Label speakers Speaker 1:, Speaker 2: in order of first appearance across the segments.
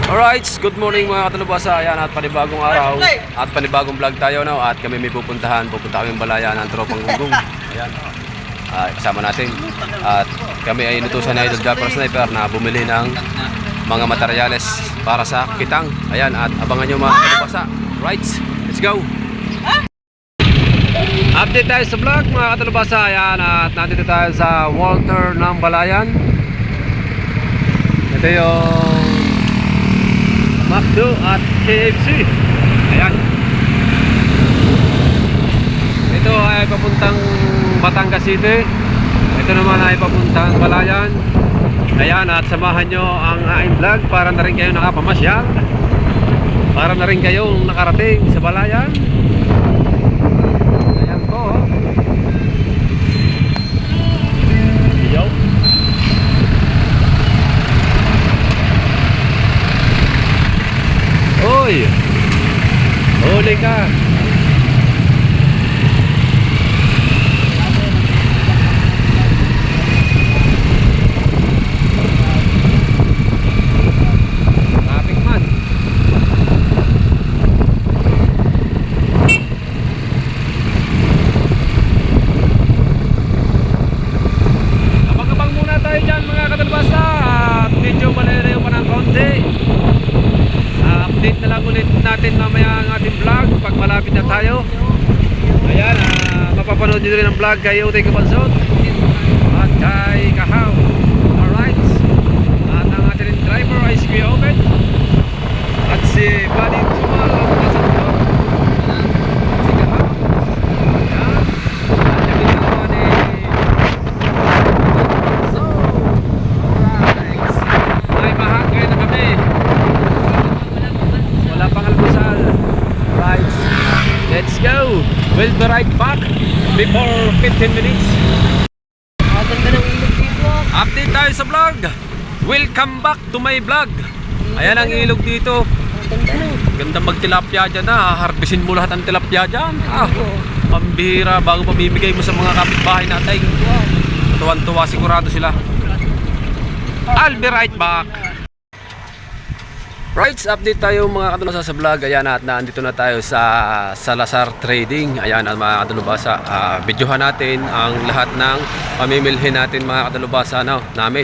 Speaker 1: Alright, good morning mga katalubasa. Ayan, at panibagong araw at panibagong vlog tayo now. At kami may pupunta kami balayan ng tropang gunggong. Ayan, kasama natin. At kami ay inutusan na Idol Japper Sniper na bumili ng mga materyales para sa kitang. Ayan, at abangan nyo mga katalubasa. Right, let's go. Update tayo sa vlog mga katalubasa. Ayan, at nandito tayo sa Walter ng Balayan. Ito yung McDo at KFC. Ayan. Ito ay papuntang Batangas City. Ito naman ay papuntang Balayan. Ayan, at samahan nyo ang aking vlog para na rin kayong nakapamasyal, para na rin kayong nakarating sa Balayan. Ayan po. Yo. Hoy, huli ka. Traffic man. Abang-abang muna tayo dyan mga katalbasa. At medyo malalayo pa ng konti. Update na lang ulit natin mamaya ang ating vlog pag malapit na tayo. Ayan, mapapanood nyo rin ang vlog kay Utay Kabalsot at kay Kahaw. Alright, at ang ating driver ay si Kuya Obed at si Buddy Tumal ang nasa vlog. Si Kahaw. Ayan, at yung ginawa ni so, alright, may mahagay na kami. Wala pang almusal. Right, let's go. We'll be right back before 15 minutes. Update tayo sa vlog. Welcome back to my vlog. Ayan ang ilog dito. Ganda magtilapia dyan na. Harbisin mo lahat ang tilapia dyan. Pambihira bago pamimigay mo sa mga kapitbahay natin. Tuwan-tuwa sigurado sila. I'll be right back. Right, update tayo mga kadulubasa sa vlog. Ayan, at nandito na tayo sa Salazar Trading. Ayan, at mga kadulubasa, videohan natin ang lahat ng pamimilhin natin mga kadulubasa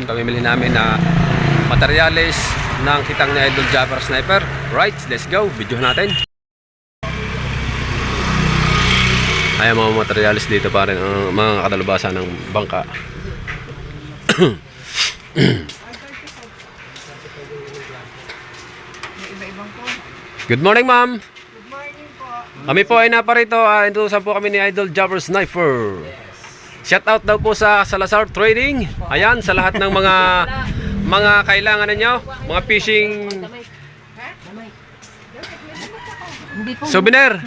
Speaker 1: pamimilhin namin na materyales ng kitang na Idol Japper Sniper. Right, let's go, videohan natin. Ayan mga materyales dito pa rin mga kadulubasa ng bangka. Good morning, ma'am.
Speaker 2: Good morning po.
Speaker 1: Kami po ay naparito. Indusan po kami ni Idol Japper Sniper. Shout out daw po sa Salazar Trading. Ayan, sa lahat ng mga kailangan ninyo, mga fishing souvenir.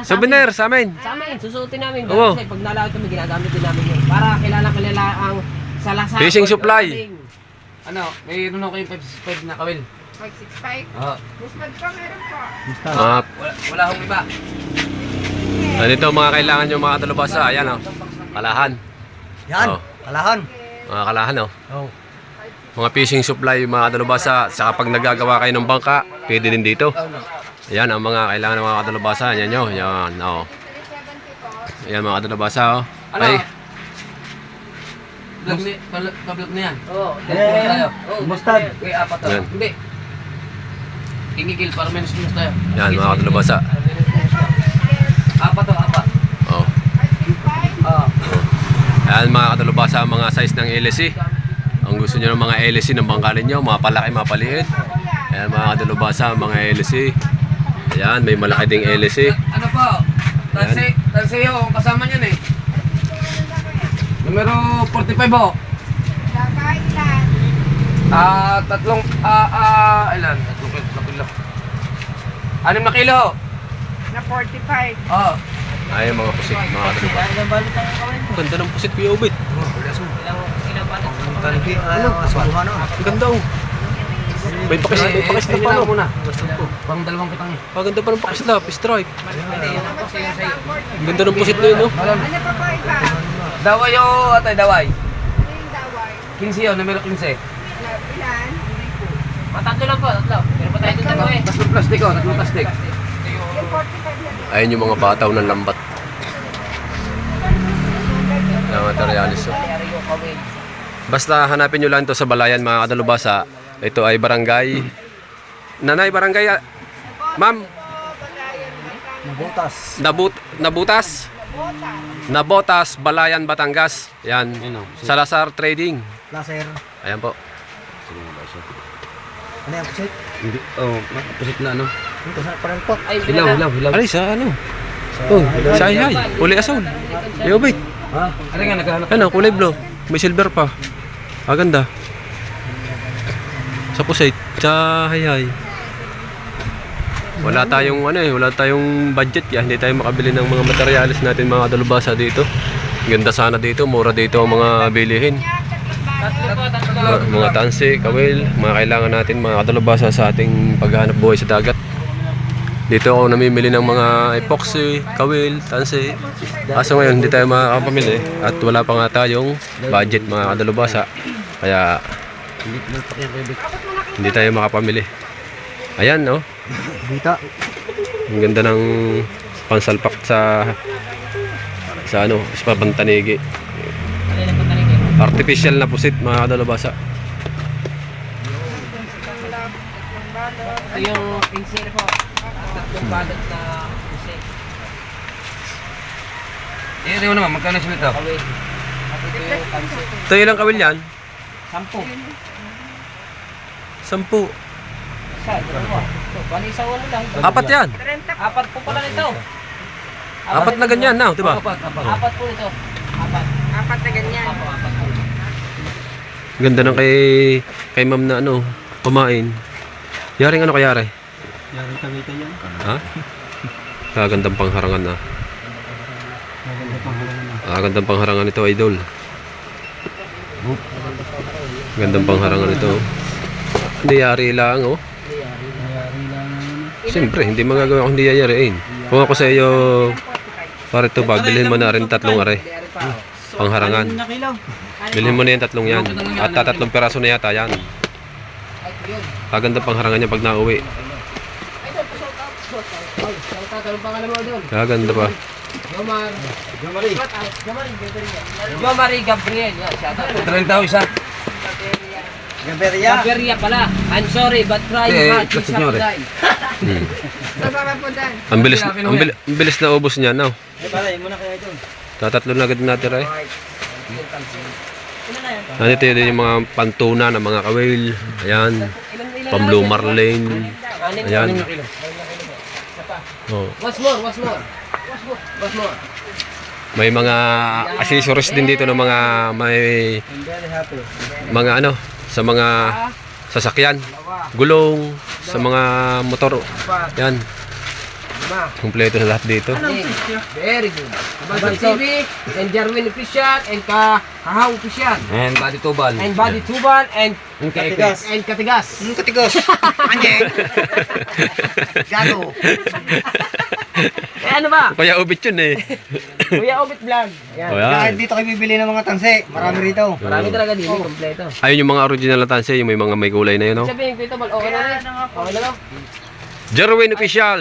Speaker 1: Souvenir sa amin.
Speaker 3: Sa amin, susuotin namin.
Speaker 1: Oo.
Speaker 3: Kasi pag nalawag kami, ginagamit din namin yun. Para kilala ang Salazar.
Speaker 1: Fishing supply.
Speaker 3: Ano, mayroon ako yung 565 na kawil.
Speaker 2: 565.
Speaker 3: Oo.
Speaker 2: Mustad pa meron po.
Speaker 3: Wala akong iba.
Speaker 1: Dito mga kailangan nyo mga kadulubasa. Ayan o, kalahan.
Speaker 4: Yan, kalahan.
Speaker 1: Mga kalahan o.
Speaker 4: Oh.
Speaker 1: Mga fishing supply mga kadulubasa. Saka pag nagagawa kayo ng bangka, pwede din dito. Ayan ang mga kailangan ng mga kadulubasa. Ayan nyo, ayan o. Ayan mga kadulubasa o.
Speaker 3: Ano?
Speaker 1: Ay,
Speaker 3: Vlog na yan. Oo.
Speaker 4: tayo. Mustad.
Speaker 3: Kaya apat
Speaker 1: Yan.
Speaker 3: Hindi. Tingigil para menos tayo.
Speaker 1: yan mga kadulubasa.
Speaker 3: Apat o, apat.
Speaker 1: O.
Speaker 3: Oo.
Speaker 1: Ayan mga kadulubasa, mga size ng LSC. Ang gusto nyo ng mga LSC ng bangka ninyo, mga palaki, mga paliit. Ayan mga kadulubasa, mga LSC. Ayan, may malaki ding LSC.
Speaker 3: Ano po? Tansi yung kasama niyan eh. Numero 45 ho. Tatlong, ilan? Tatlong kilo. 6 na kilo.
Speaker 2: Na 45.
Speaker 3: Oo.
Speaker 1: Ayan mga pusit, mga kadulubasa. Ang ganda ng pusit, Kuya Obed.
Speaker 4: Ano? Aswaluhan o.
Speaker 1: Ang ganda o. May pakis na pa
Speaker 3: muna. Pang dalawang kitang eh.
Speaker 1: Paganda pa ng pakislap, stripe. Ang ganda ng pusit na yun, no?
Speaker 2: Ano pa po iba?
Speaker 3: Daway o atay, daway.
Speaker 2: Ano yung daway?
Speaker 3: 15 yun, numero 15.
Speaker 2: Ilan?
Speaker 5: Tatlo lang po, tatlo. Pero pa tayo dun tatlo eh.
Speaker 3: Tatlong plastic oh, tatlong plastic.
Speaker 2: Yung 45 yan.
Speaker 1: Ayun yung mga bataw ng lambat. Na materialis. Oh.
Speaker 5: Rio Kawin.
Speaker 1: Basta hanapin nyo lang ito sa Balayan mga kadalubasa. Ito ay barangay. Nanay, barangay. Ma'am,
Speaker 4: Nabutas.
Speaker 1: Nabutas. Nabotas, Balayan, Batangas. Yan. Salazar Trading.
Speaker 4: Laser.
Speaker 1: Ayan po.
Speaker 4: Ano yung pusit?
Speaker 3: Hindi, oh, pusit na ano.
Speaker 4: Ito sa paralpot.
Speaker 5: Ay,
Speaker 3: Hilaw, hilaw, hilaw.
Speaker 1: Ay, sa ano? Oh, sa ay. Uli asol. Yobit.
Speaker 3: Ha? Ano nga, naghahanap?
Speaker 1: Ano, kulay blue. May silver pa. Ah, ganda. Sa pusay, sa hayay. Wala tayong wala tayong budget kaya hindi tayo makabili ng mga materialis natin mga dalubasa dito. Ganda sana dito, mura dito ang mga bilihin.
Speaker 5: Tatlo po, tatlo.
Speaker 1: Mga tansi, kawil, mga kailangan natin mga dalubasa sa ating paghahanap buhay sa dagat. Dito ako namimili ng mga epoxy, kawil, tansi. Kaso ngayon hindi tayo makakapamili at wala pa nga tayong budget mga kadalubasa. Kaya hindi tayo makapamili. Ayan, no?
Speaker 4: Bita.
Speaker 1: Ang ganda ng pansalpak sa pantanigi. Artificial na pusit mga kadalubasa.
Speaker 5: Ito yung pinsel po. Tatlong balot na pinsel.
Speaker 3: Eh, ito naman, magkano sila ito?
Speaker 5: Kawin. At ito yung pinsel.
Speaker 1: Ito ilang kawil yan?
Speaker 5: 10.
Speaker 1: 10.
Speaker 5: Isa, dalawa. Ito, bali isa ano lang.
Speaker 1: Apat yan.
Speaker 2: 30
Speaker 5: Apat po pala nito.
Speaker 1: Apat na ganyan na, di ba?
Speaker 5: Apat po ito. Apat.
Speaker 2: Apat na ganyan.
Speaker 5: Apat po.
Speaker 1: Ganda ng kay ma'am na kumain. Yaring ano kayari?
Speaker 4: Yaring kamita yan.
Speaker 1: Ha? Kagandang pangharangan na.
Speaker 4: Maganda pang halangan na.
Speaker 1: Kagandang pangharangan ito, idol. Gandang pangharangan ito. Hindi yari lang, oh.
Speaker 4: Mayari lang.
Speaker 1: Siyempre, hindi magagawa kung hindi yayariin. Kung ako sa iyo, para ito ba, bilhin mo na rin 3 aray. Pangharangan.
Speaker 4: Nakilaw.
Speaker 1: Bilhin mo na yung 3 yan. At 3 peraso na yata yan. Kagandang pangharangan niya pag nauwi.
Speaker 5: Tatanong pangalan mo doon.
Speaker 1: Kaganda pa.
Speaker 5: Jomar.
Speaker 4: Jomari.
Speaker 5: Jomari Gabriel. Yan, shout out.
Speaker 3: 30 isa.
Speaker 4: Gaberia.
Speaker 5: Gabriel pala. I'm sorry, but try
Speaker 3: Eh,
Speaker 5: hard.
Speaker 3: kasi
Speaker 5: It's
Speaker 3: nyo
Speaker 5: not
Speaker 3: rin.
Speaker 5: die.
Speaker 2: Sasarap po dan.
Speaker 1: Ang bilis na ubos niya, no?
Speaker 4: Eh, pala, yun muna kaya ito.
Speaker 1: Tatatlo na agad natin, Ray. Nandito din yung mga pantuna ng mga kawil. Ayan. Pam-blue marlin. Ayan. Oh.
Speaker 5: What's more? What's more? What's more?
Speaker 1: May mga accessories din dito ng mga may
Speaker 4: I'm very happy.
Speaker 1: mga sa mga sasakyan, gulong, sa mga motor. Yan. Kumpleto na lahat dito.
Speaker 5: Very good. Abang TV, and Jarwin Official, and Kahaw Official,
Speaker 3: And body tubal.
Speaker 5: and Body Tuban, and
Speaker 4: Katigas.
Speaker 5: Katigas.
Speaker 4: Katigos. Anjing. Gago.
Speaker 5: Eh ano ba?
Speaker 1: Kaya ubit yun eh.
Speaker 5: Kuya Obit Vlog. Ayan.
Speaker 1: O
Speaker 4: Dahil
Speaker 1: yan.
Speaker 4: dito kayo bibili ng mga tansi. Marami rito.
Speaker 5: Marami talaga dito, kompleto.
Speaker 1: Ayun yung mga original na tanse, yung may mga may kulay na yun, no?
Speaker 5: Sabihin ko ito, okay na rin. Okay na lang.
Speaker 1: Jerwin Official.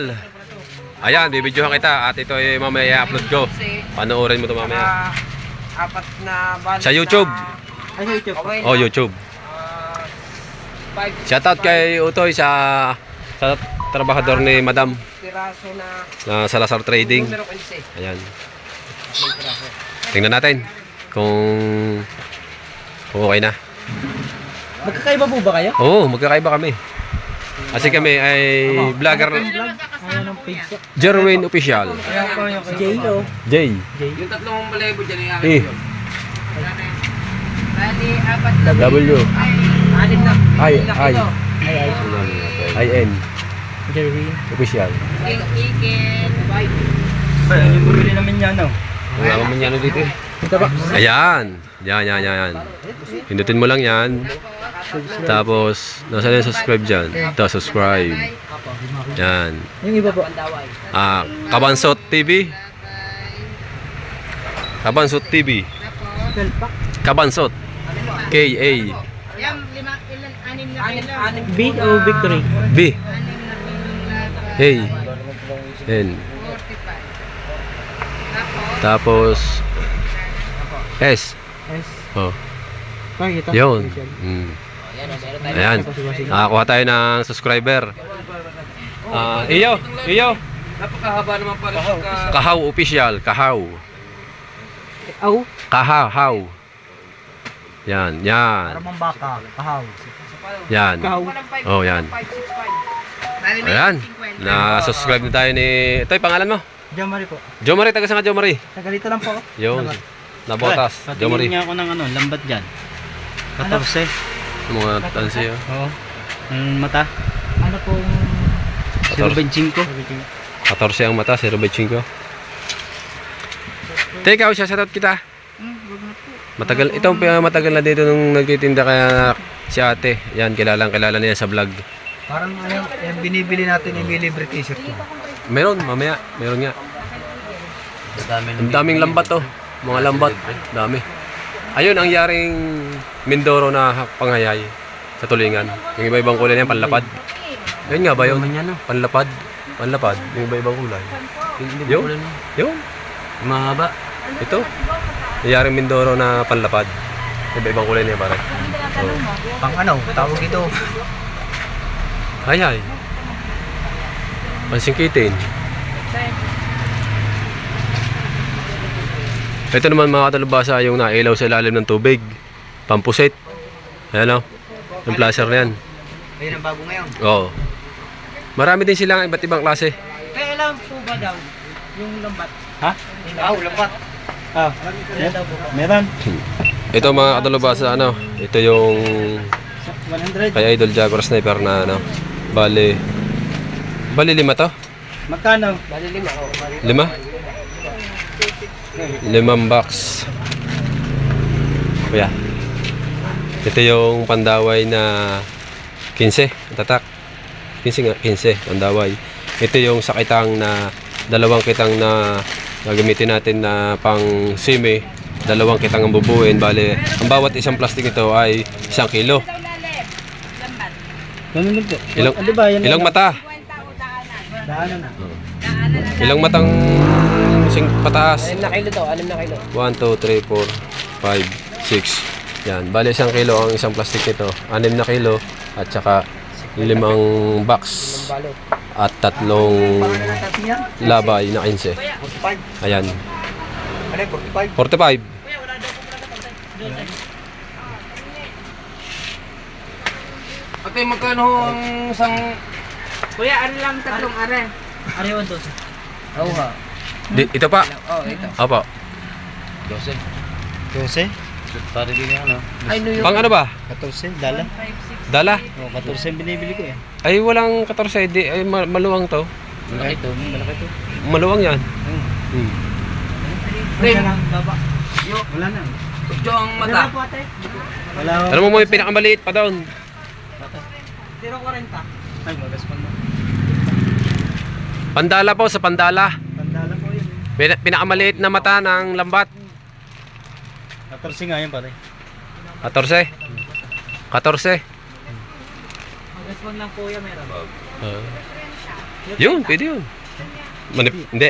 Speaker 1: Ayan, bibidyohan kita at ito ay mamaya i-upload ko. Panoorin mo ito mamaya.
Speaker 5: Apat na balot
Speaker 1: Sa YouTube.
Speaker 5: Ay, sa YouTube. Okay
Speaker 1: Oh, YouTube. Shoutout kay Utoy sa trabahador ni Madam
Speaker 5: Piraso
Speaker 1: na
Speaker 5: na
Speaker 1: Salazar Trading.
Speaker 5: numero 15.
Speaker 1: Ayan. Tingnan natin kung okay na.
Speaker 5: Magkakaiba po ba kayo?
Speaker 1: Oo, magkakaiba kami. Kasi kami ay vlogger. Jerwin Official.
Speaker 5: J.O.
Speaker 1: J.
Speaker 3: Yung tatlong balebo dyan ay
Speaker 1: E.
Speaker 2: Bali, apat na
Speaker 1: W.
Speaker 5: Anim na.
Speaker 1: I.
Speaker 5: Anim na
Speaker 1: I.
Speaker 5: kilo.
Speaker 1: I. N.
Speaker 5: Jerwin.
Speaker 1: Official.
Speaker 2: Iken.
Speaker 4: Yung bumili namin yan, no?
Speaker 1: Wala ka man yan dito eh. Ayan. Yan. Pindutin mo lang yan. Tapos, nasa yung subscribe dyan. Ito, subscribe. Yan.
Speaker 5: Yung iba po. Pandaway.
Speaker 1: Kabansot TV. Kabansot TV. Kabansot.
Speaker 2: Yan, anim na
Speaker 5: Anim,
Speaker 2: kilo.
Speaker 5: anim.
Speaker 4: B o victory?
Speaker 1: B.
Speaker 2: Anim na kilong lahat.
Speaker 1: Hey. N.
Speaker 2: 45.
Speaker 1: Tapos S.
Speaker 4: S.
Speaker 1: Oh.
Speaker 4: Pakita.
Speaker 1: Yun.
Speaker 5: Ayan, meron tayo.
Speaker 1: Ayan. Nakakuha tayo ng subscriber. Iyo.
Speaker 3: Napakahaba naman pala pagka...
Speaker 1: Kahaw official. Kahaw.
Speaker 4: Aw.
Speaker 1: Kahaw. Yan.
Speaker 4: Para mang baka. Kahaw.
Speaker 1: Yan.
Speaker 4: Kahaw.
Speaker 1: Oh, yan.
Speaker 2: 565.
Speaker 1: Ayan. Na-subscribe na tayo ni... Ito yung pangalan mo?
Speaker 4: Jomari po.
Speaker 1: Jomari. Taga saan ka, Jomari?
Speaker 4: Tagalito lang po.
Speaker 1: Yun. Nabotas. Jomari.
Speaker 6: Patingin niya ako ng lambat dyan. 14.
Speaker 1: Mga tansi.
Speaker 6: Oo. Ang mata.
Speaker 4: Ano pong...
Speaker 6: 0.5.
Speaker 1: 14 ang mata. 0.5. Teka, siya shoutout kita. Matagal, itong matagal na dito nung nagtitinda kaya si ate. Yan, kilala niya sa vlog.
Speaker 4: Parang ano, yung binibili natin yung libre t-shirt ko.
Speaker 1: Meron, mamaya. Meron nga. Ang daming lambat to. Mga lambat. Dami. Ayun, ang yaring Mindoro na panghayay sa tulingan. Yung iba-ibang kulay niya, panlapad. Ayun nga ba yun? Panlapad. Panlapad. Yung iba-ibang kulay. Yun. Yun.
Speaker 6: Mahaba.
Speaker 1: Ito. Yung yaring Mindoro na panlapad. Iba-ibang kulay niya, pare.
Speaker 4: Pang ano, tawag ito.
Speaker 1: Ay. Pansingkitin. Ito naman mga katalubasa yung nailaw sa ilalim ng tubig. Pampusit. Ayan o. Yung flasher na yan.
Speaker 4: Ayun ang bago ngayon.
Speaker 1: Oo. Marami din silang iba't ibang klase.
Speaker 4: Kaya alam po ba daw yung lambat?
Speaker 6: Ha?
Speaker 4: Aw, lambat.
Speaker 6: Ah.
Speaker 4: Kaya daw po.
Speaker 6: Meron.
Speaker 1: Ito mga katalubasa ano. Ito yung
Speaker 6: 100.
Speaker 1: kay Idol Jaguar Sniper na ano. Bali 5 to?
Speaker 6: Magkano?
Speaker 5: Bali 5. Oh.
Speaker 1: 5 box. Kuya. Ito yung pandaway na 15. Tatak. 15 nga. 15. Pandaway. Ito yung sakitang na dalawang kitang na gagamitin natin na pang sime. Dalawang kitang ang bubuin. Bale, ang bawat isang plastic ito ay 1 kilo.
Speaker 6: Ganun din po.
Speaker 1: Ilang,
Speaker 6: Ano ba yan?
Speaker 1: ilang mata?
Speaker 6: Daanan na.
Speaker 1: Ilang matang sing pataas?
Speaker 5: 6 na kilo to, 6 na kilo.
Speaker 1: 1, 2, 3, 4, 5, 6. Yan. Bali 1 kilo ang isang plastic nito. 6 na kilo at saka 5 box
Speaker 5: Balot.
Speaker 1: at 3 labay na 15.
Speaker 4: 45.
Speaker 1: Ayan.
Speaker 4: Ano yung 45?
Speaker 1: 45.
Speaker 3: Ate, magkano ang isang...
Speaker 2: Kuya, ano lang tatlong are?
Speaker 4: Ano yung 12?
Speaker 5: Oo ha.
Speaker 1: Ito pa.
Speaker 5: Oh, ito.
Speaker 1: Opo.
Speaker 6: 12.
Speaker 4: 12?
Speaker 6: Para din yung ano.
Speaker 5: Ay, no yung...
Speaker 1: Pang ano ba?
Speaker 6: 14. Dala.
Speaker 1: Dala?
Speaker 6: O, 14 yung binibili ko eh.
Speaker 1: Ay walang 14. Di, ay maluwang to.
Speaker 6: Malaki to. Malaki to.
Speaker 1: Maluwang yan.
Speaker 3: Rin.
Speaker 4: Wala na.
Speaker 3: Ito ang mata.
Speaker 6: Wala ko.
Speaker 1: Alam mo yung pinakamaliit pa doon.
Speaker 4: 0.40.
Speaker 6: Ay, magas pa na.
Speaker 1: Pandala po sa pandala.
Speaker 6: Tandala po yun.
Speaker 1: Pinakamaliit na mata ng lambat.
Speaker 6: 14 nga yan pare.
Speaker 1: 14. 14.
Speaker 4: Mag-respond lang kuya meron.
Speaker 1: Yun, pwede yun. Hindi.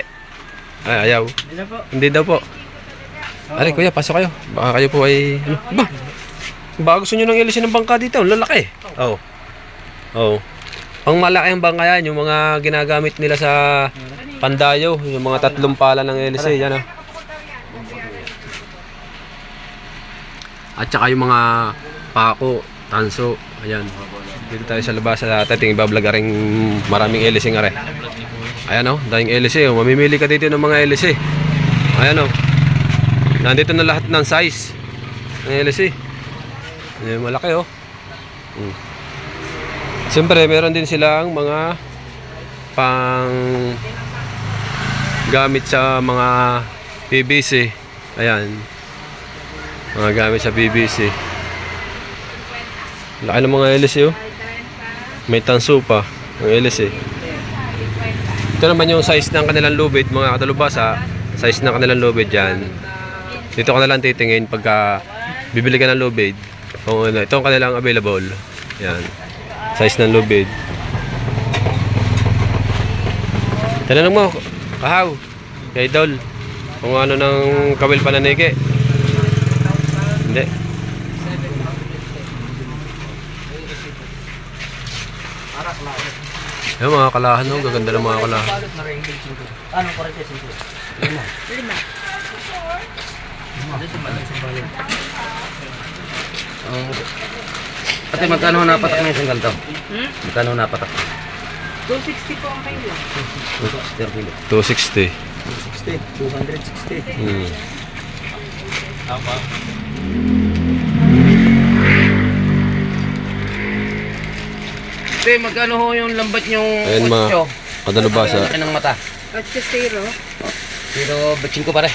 Speaker 1: Ay, ayaw.
Speaker 6: Hindi na po.
Speaker 1: Hindi daw po. Aray, kuya, pasok kayo. Baka kayo po ay... Ano? Ba? Baka gusto nyo nang ilisin ng bangka dito. Ang lalaki. Oo. Oo. Pang malaki ang bangka yan. Yung mga ginagamit nila sa pandayo. Yung mga 3 pala ng LC. Yan o. At saka yung mga pako, tanso. Ayan. Dito tayo sa labas sa ating ibablog aring maraming LC nga rin. Ayan o, daing LC o. Mamimili ka dito ng mga LC. Ayan o. Nandito na lahat ng size ng LC. Ayan, malaki o. Siyempre, meron din silang mga pang gamit sa mga PVC. Ayan. Mga gamit sa PVC. Laki ng mga LC o. May tanso pa ng LC. Ito naman yung size ng kanilang lubid, mga katalubasa. Size ng kanilang lubid yan. Dito ka na lang titingin pagka bibili ka ng lubid. Kung ano, ito ang kanilang available. Yan. Size ng lubid. Tanong mo, kahaw, kay Idol, kung ano ng kawil pananiki. Hindi. Yung mga kalahan, no? Gaganda ng mga kalahan.
Speaker 4: Ano pa rin kasi?
Speaker 3: Ate, magkano napatak ng isang ganito? Magkano napatak?
Speaker 2: 260 po ang kayo.
Speaker 1: 260.
Speaker 4: 60, 260.
Speaker 1: Hmm.
Speaker 3: Ate, magkano ho yung lambat yung
Speaker 1: Ayan, mga
Speaker 3: 8?
Speaker 1: kadalubasa.
Speaker 3: Ay, ng mata.
Speaker 2: 8-0.
Speaker 3: Pero batching ko pare.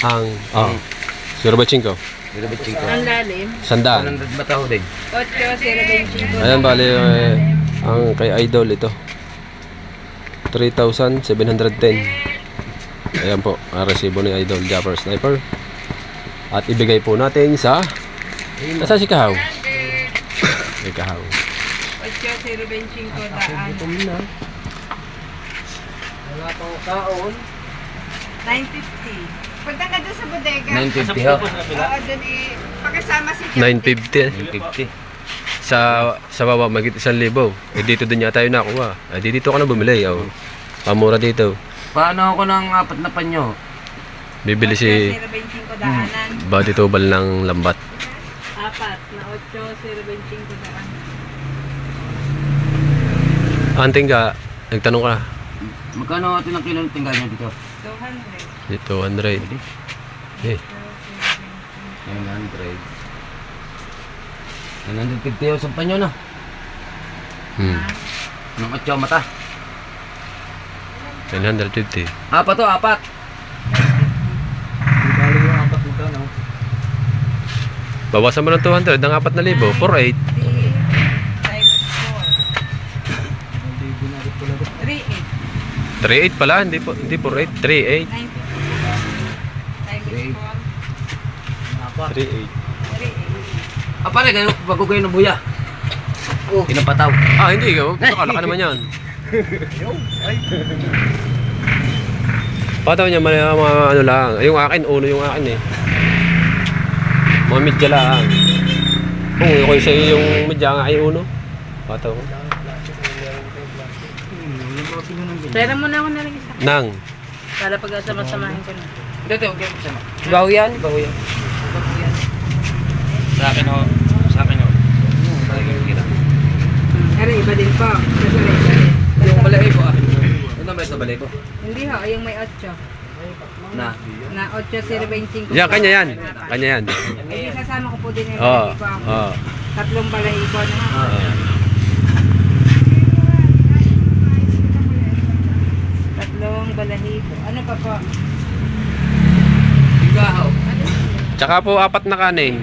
Speaker 1: Ang, Siro ba 5?
Speaker 3: Pero batching ko.
Speaker 2: Ang lalim.
Speaker 1: Sandaan.
Speaker 3: 100 mata ho din.
Speaker 2: 8-0-25.
Speaker 1: Ayan, bali, ang kay Idol ito. 3,710. Ayan po, ang resibo ni Idol Japper Sniper. At ibigay po natin sa... Nasa si Kahaw? May Kahaw.
Speaker 2: 8-0-25 daan.
Speaker 5: Wala pang kaon.
Speaker 2: 950. Punta ka doon sa bodega.
Speaker 3: 950 ho.
Speaker 2: Oo, doon pakasama si
Speaker 1: 950.
Speaker 3: 950.
Speaker 1: Sa baba, magit 1,000. Eh, dito din yata yung nakuha. Eh, dito ka na bumili. Oh. Pamura dito.
Speaker 3: Paano ako ng 4 na panyo?
Speaker 1: Bibili si
Speaker 2: 8-0-25 daanan.
Speaker 1: body tubal ng lambat.
Speaker 2: 4 na 8-0-25 daan.
Speaker 1: Anting ka, nagtanong ka.
Speaker 3: Magkano atin ang kilo ng tingga nyo dito?
Speaker 2: 200.
Speaker 1: Dito, 100. Eh,
Speaker 3: 900. 950 ho sa panyo na. Ng 8 mata.
Speaker 1: 950.
Speaker 3: Apat to, apat.
Speaker 4: Bali yung apat nito, no?
Speaker 1: Bawasan mo ng 200 ng 4,000. 4,800.
Speaker 2: Times
Speaker 4: Hindi binagit ko lang.
Speaker 2: 4.
Speaker 1: 3,800 pala, hindi 4,800. 3,800.
Speaker 2: 950. Times 4.
Speaker 1: 3,800.
Speaker 2: 3,800.
Speaker 3: Ah, pare, bago kayo ng buya. Pinapataw.
Speaker 1: Ah, hindi ka. Nakala ka naman yan. Pataw niya, mga ano lang. Yung akin, uno yung akin eh. Mga midya lang. Kung ko sa yung midya nga ay uno. Pataw ko.
Speaker 2: Pera mo na ako na lang isa.
Speaker 1: Nang.
Speaker 2: Para pag-asama-samahin ko na.
Speaker 3: Dito, huwag kayo magsama.
Speaker 5: Bago yan, bago yan.
Speaker 3: Sa akin ho. Sa akin ho.
Speaker 2: Pero iba din po.
Speaker 3: Yung balay ko ah. Ano ba ito balay ko?
Speaker 2: Hindi ho, yung may 8.
Speaker 3: Na.
Speaker 2: Na 8-0-25.
Speaker 1: Yan, kanya yan. Kanya yan.
Speaker 2: Eh, sasama ko po din yung
Speaker 1: Oo.
Speaker 2: balahibo ako.
Speaker 1: Oo.
Speaker 2: 3 balahibo na ha. Tatlong balahibo. Ano pa po?
Speaker 3: Ikaw.
Speaker 1: Tsaka po 4 na kanin.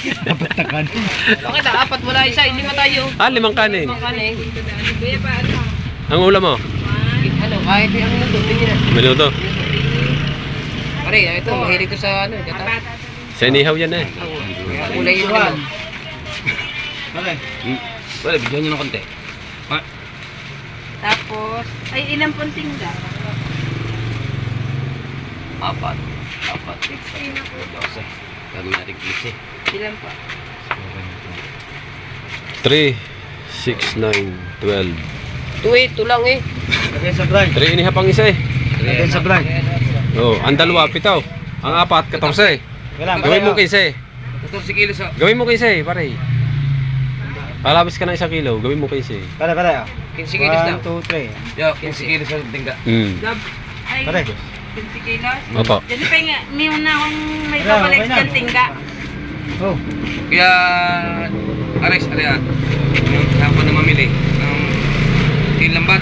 Speaker 5: Bakit apat wala isa, hindi mo tayo.
Speaker 1: 5 kanin.
Speaker 5: Kanin.
Speaker 2: Kuya pa ano?
Speaker 1: Ang ulam mo?
Speaker 5: Ano, kahit yung minuto, pwede na.
Speaker 1: Minuto.
Speaker 5: Pare, ito, mahilig ko sa ano, gata.
Speaker 1: Sa inihaw yan eh.
Speaker 5: Kulay yun naman.
Speaker 3: Wala, bigyan nyo ng konti.
Speaker 2: Tapos, ay ilang pong tingga?
Speaker 3: 4.
Speaker 2: 16 na po.
Speaker 3: 12. Gagawin natin klise.
Speaker 2: Ilan po?
Speaker 1: 3, 6, 9, 12.
Speaker 5: 2 lang eh.
Speaker 4: Lagay sa blind.
Speaker 1: 3 inihap ang isa eh.
Speaker 4: Lagay sa blind.
Speaker 1: Oh, ang 2, 7. Ang 4, 14.
Speaker 4: Kailan?
Speaker 1: Gawin mo 15.
Speaker 3: 14 kilos ho.
Speaker 1: Gawin mo 15, pare. Palabas ka ng 1 kilo, gawin mo 15.
Speaker 4: Pare, pare.
Speaker 5: 15 kilos lang.
Speaker 4: 1, 2, 3.
Speaker 3: Yo, 15 kilos ho tingga.
Speaker 2: Gab, ay,
Speaker 4: Pare.
Speaker 2: 20 kilos?
Speaker 1: Opo.
Speaker 2: Diyan pa nga, may una akong may
Speaker 4: Wala,
Speaker 2: kabalik
Speaker 4: okay na.
Speaker 2: dyan tingga.
Speaker 4: Oh.
Speaker 3: Kaya, Ares, yung hapon na mamili ng lambat,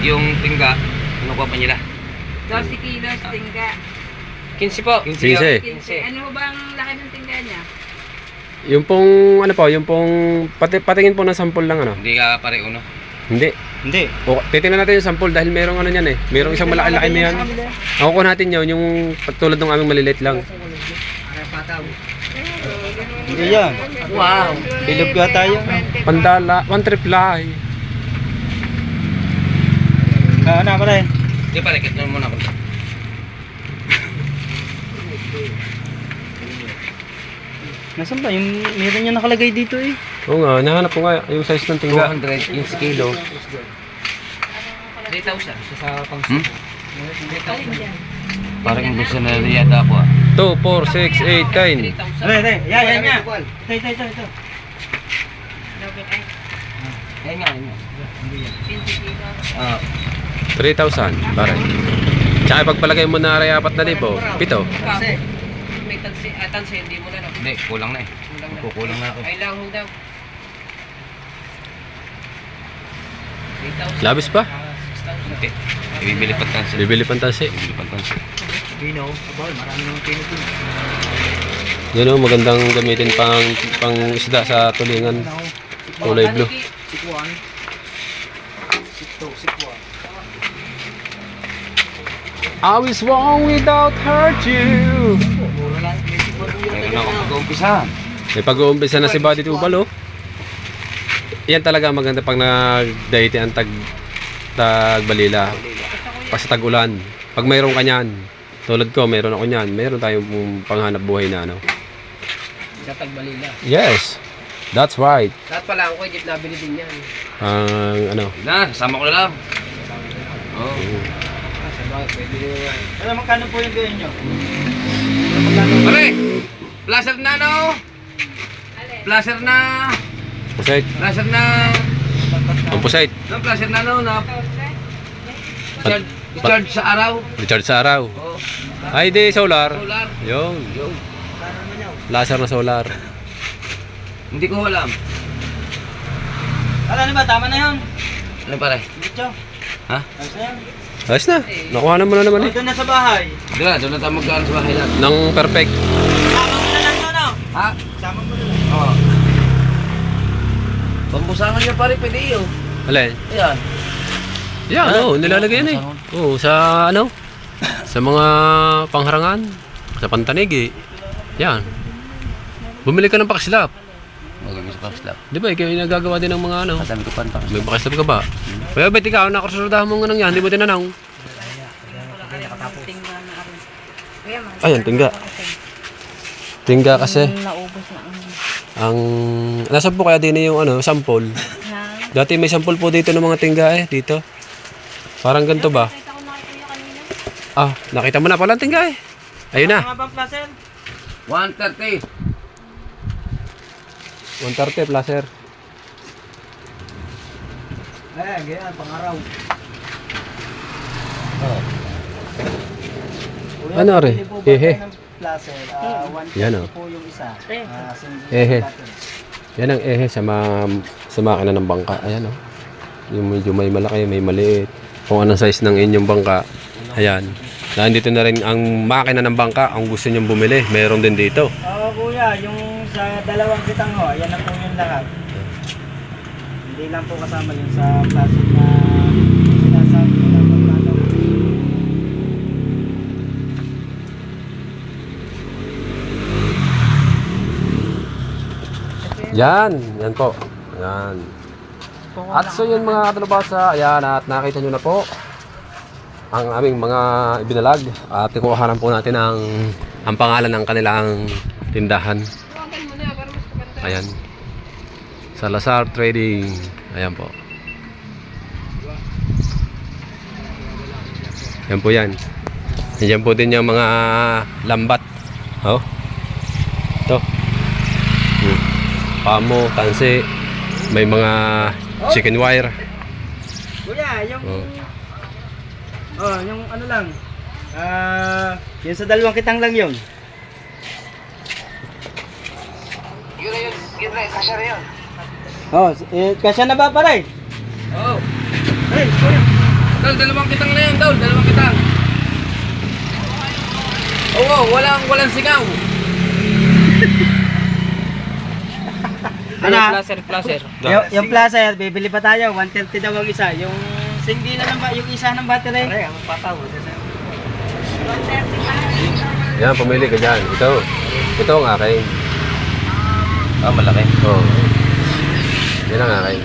Speaker 3: yung tingga, ano ko pa nila?
Speaker 2: 12 kilos tingga.
Speaker 5: 15 po.
Speaker 1: 15.
Speaker 2: 15. Ano ba ang laki ng tingga niya?
Speaker 1: Yung pong, ano po, yung pong, patingin po ng sample lang ano.
Speaker 3: Hindi ka pare uno.
Speaker 1: Hindi.
Speaker 4: Hindi.
Speaker 1: O, titingnan natin yung sample dahil merong ano niyan eh. Merong isang malaki-laki na yan. Ako natin yun, yung tulad ng aming maliliit lang.
Speaker 6: Hindi yan.
Speaker 5: Wow.
Speaker 6: Bilog ka tayo.
Speaker 1: Pandala, one trip fly.
Speaker 6: Ano pare?
Speaker 3: Di pare, kit muna ako.
Speaker 6: Nasaan ba? Meron yung nakalagay dito eh.
Speaker 1: Oo nga, nahanap ko nga yung size ng tingga.
Speaker 3: 200 yung kilo.
Speaker 5: 3,000 sa pang
Speaker 3: Hmm? Parang yung gusto na riyada ako ah.
Speaker 1: 2, 4, 6, 8, 10.
Speaker 5: 3,000.
Speaker 6: Yan. Ito.
Speaker 5: Ayan nga.
Speaker 2: 20 kilos.
Speaker 1: 3,000, pare. Tsaka pagpalagay mo na rin 4,000, 7.
Speaker 5: May tansi, hindi mo na no?
Speaker 3: Hindi, kulang na eh. Kukulang na ako.
Speaker 5: Ay lang daw. 3,000.
Speaker 1: Labis pa?
Speaker 5: 6,000.
Speaker 3: Okay. Ibibili pa tansi.
Speaker 1: Bibili pantansi.
Speaker 3: Ibibili pa tansi.
Speaker 6: Pino. Abol, marami nang pino dun.
Speaker 1: Yan o, magandang gamitin pang isda sa tulingan. Kulay blue.
Speaker 6: Sikwan. Sikwan.
Speaker 1: I was wrong without hurt you.
Speaker 3: Meron ako mag-uumpisa.
Speaker 1: May pag-uumpisa na si Buddy Tubal, oh. Yan talaga maganda pag nag-date ang tag-balila. Kasi tag-ulan. Pag mayroon ka niyan, tulad ko, mayroon ako niyan, mayroon tayong panghanap buhay na ano.
Speaker 5: Sa Tagbalila.
Speaker 1: Yes, that's right.
Speaker 5: Lahat pala ako jeep nabili din yan.
Speaker 1: Ano,
Speaker 3: Na, kasama ko na lang. Oo.
Speaker 6: Ano, magkano po yung gawin nyo?
Speaker 3: Pare! Placer na no? Placer na!
Speaker 1: pusait.
Speaker 3: Placer na!
Speaker 1: Ang pusait.
Speaker 3: No, placer na no? Na charge sa araw.
Speaker 1: Richard sa araw.
Speaker 3: Oo.
Speaker 1: Ay, di, solar.
Speaker 3: Solar.
Speaker 1: Yung. Laser na solar.
Speaker 3: Hindi ko alam.
Speaker 6: Ano ba? Tama na yun.
Speaker 3: Ano pare?
Speaker 6: Dito.
Speaker 3: Ha?
Speaker 6: Ayos na yun.
Speaker 1: Ayos na. Nakuha na mo na naman eh.
Speaker 6: Doon na sa bahay.
Speaker 3: Doon na tayo magkaan sa bahay natin.
Speaker 1: Nang perfect.
Speaker 6: Sama mo na lang doon, no?
Speaker 3: Ha?
Speaker 6: Sama mo na lang.
Speaker 3: Oo. Pambusangan niya pare, pwede yun.
Speaker 1: Alin?
Speaker 3: Ayan.
Speaker 1: Yan, ano, nilalagay yan eh. Oo, sa ano? Sa mga pangharangan. Sa pantanig eh. Yan. Bumili ka ng pakislap.
Speaker 3: Magamis pa slap.
Speaker 1: Di ba, ikaw yung nagagawa din ng mga ano?
Speaker 3: Katami ko pa ng
Speaker 1: May pakislap ka ba? Kaya ba't ikaw, nakasuladahan mo nga nang yan, di mo tinanong?
Speaker 2: Tingga na ako. Kuya, mga
Speaker 1: Ayan, tingga. Tingga kasi.
Speaker 2: naubos na
Speaker 1: Ang... Nasaan po kaya din yung ano, sample?
Speaker 2: Ha?
Speaker 1: Dati may sample po dito ng mga tingga eh, dito. Parang ganito ba?
Speaker 2: Kita ko nakita niyo kanina.
Speaker 1: Ah, nakita mo na pala ang tingga eh. Ayun na.
Speaker 6: Mga bang placer?
Speaker 3: 130.
Speaker 1: 130 placer.
Speaker 4: Ayan, ganyan, pang-araw.
Speaker 1: Ano re? Ehe.
Speaker 4: Placer,
Speaker 1: Yan o.
Speaker 4: po yung isa.
Speaker 1: Ehe. Yan ang ehe sa makina ng bangka. Ayan o. Yung medyo may malaki, may maliit. Kung anong size ng inyong bangka. Ayan. Nandito na rin ang makina ng bangka. Ang gusto nyong bumili. Meron din dito.
Speaker 6: Oo kuya, yung sa dalawang kitang ho, ayan na po yung lahat. Hindi lang po kasama yung sa plastic na sinasabi ko na magkano.
Speaker 1: Yan. Yan po. Yan. At so yun mga katalabasa. Ayan. At nakita nyo na po ang aming mga ibinalag. At kukuhanan po natin ang pangalan ng kanilang tindahan. Ayan. Salazar Trading. Ayan po. Ayan po yan. Ayan po din yung mga lambat. Oh. Ito. Pamo, tansi. May mga chicken wire.
Speaker 6: Kuya, yung
Speaker 1: Oh.
Speaker 6: yung ano lang. Yung sa dalawang kitang lang yun.
Speaker 3: Yun na, kasya na yun.
Speaker 6: Oh, kasya na ba pare?
Speaker 3: Oo.
Speaker 6: Ay, kuya.
Speaker 3: Dol, dalawang kitang na yun, Dol. Dalawang kitang. Oo, walang singaw.
Speaker 5: Ano?
Speaker 6: Ano?
Speaker 5: Placer.
Speaker 6: Yung placer, bibili pa tayo. 130 daw ang isa. Yung hindi na naman, yung isa ng battery. Pare, ang pataw.
Speaker 1: Yan, pumili ka dyan. Ito. Ito ang akin.
Speaker 3: Ah, malaki.
Speaker 1: Oo. Yan ang akin.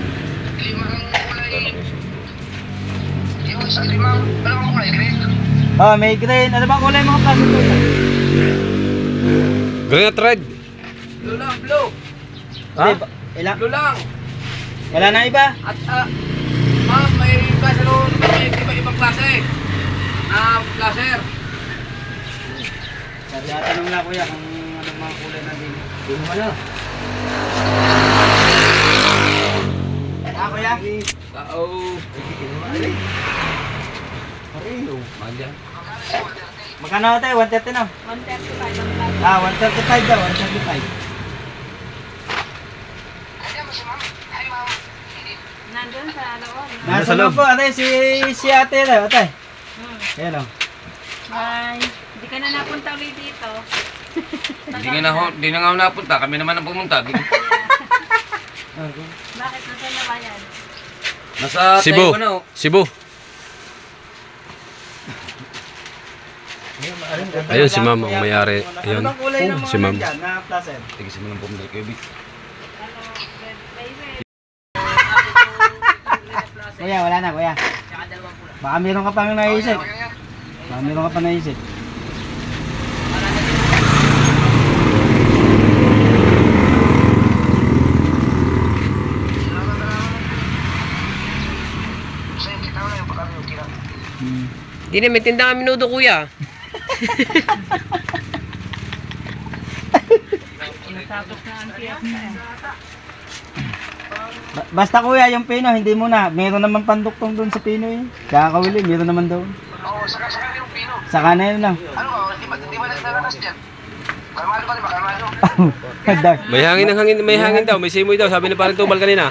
Speaker 6: Oh, may green. Ano ba kulay mga plastic ko yan?
Speaker 1: Green at red.
Speaker 5: Blue lang, blue.
Speaker 1: Ha?
Speaker 6: Ilang?
Speaker 5: Blue lang.
Speaker 6: Wala na iba?
Speaker 5: At ma'am, may klase noon, may iba-ibang klase. Placer.
Speaker 6: Tanong na kuya kung anong mga kulay na din.
Speaker 5: Hindi mo na.
Speaker 6: Ah, kuya?
Speaker 5: Tao. Manja.
Speaker 6: Magkano tayo? 130 na?
Speaker 2: 135 ang vlog.
Speaker 6: Ah, 135 daw. 135.
Speaker 2: Nandun sa loob.
Speaker 6: Nasa loob po. Ate, si ate na. Ate. Ayan o.
Speaker 2: Bye. Hindi ka na napunta ulit dito.
Speaker 3: Hindi nga ako napunta. Kami naman ang pumunta.
Speaker 2: Bakit? Nasaan na ba yan?
Speaker 3: Nasa
Speaker 1: Cebu.
Speaker 3: tayo na oh.
Speaker 1: Cebu. Ayun si ma'am ang may-ari. Ayun.
Speaker 6: Ano bang kulay ng mga
Speaker 1: Si ma'am.
Speaker 6: nandyan na placer?
Speaker 3: Tigisin mo lang pumunta kayo, Vic.
Speaker 6: Kuya, wala na kuya. Baka meron ka pang naisip. Baka meron ka pang naisip.
Speaker 5: Hindi na, may tinda kami minuto, kuya.
Speaker 2: Natapos na ang tiyak na eh.
Speaker 6: Basta kuya, yung pino, hindi mo na. Meron naman panduktong doon sa pino eh. Kakawili, meron naman doon.
Speaker 3: Oo, saka yung pino.
Speaker 6: Saka na yun lang.
Speaker 3: Ano ba? Hindi ba nagdaranas dyan? Kalmado ba? Kalmado?
Speaker 1: May hangin daw, may simoy daw, sabi ni Paring Tubal kanina.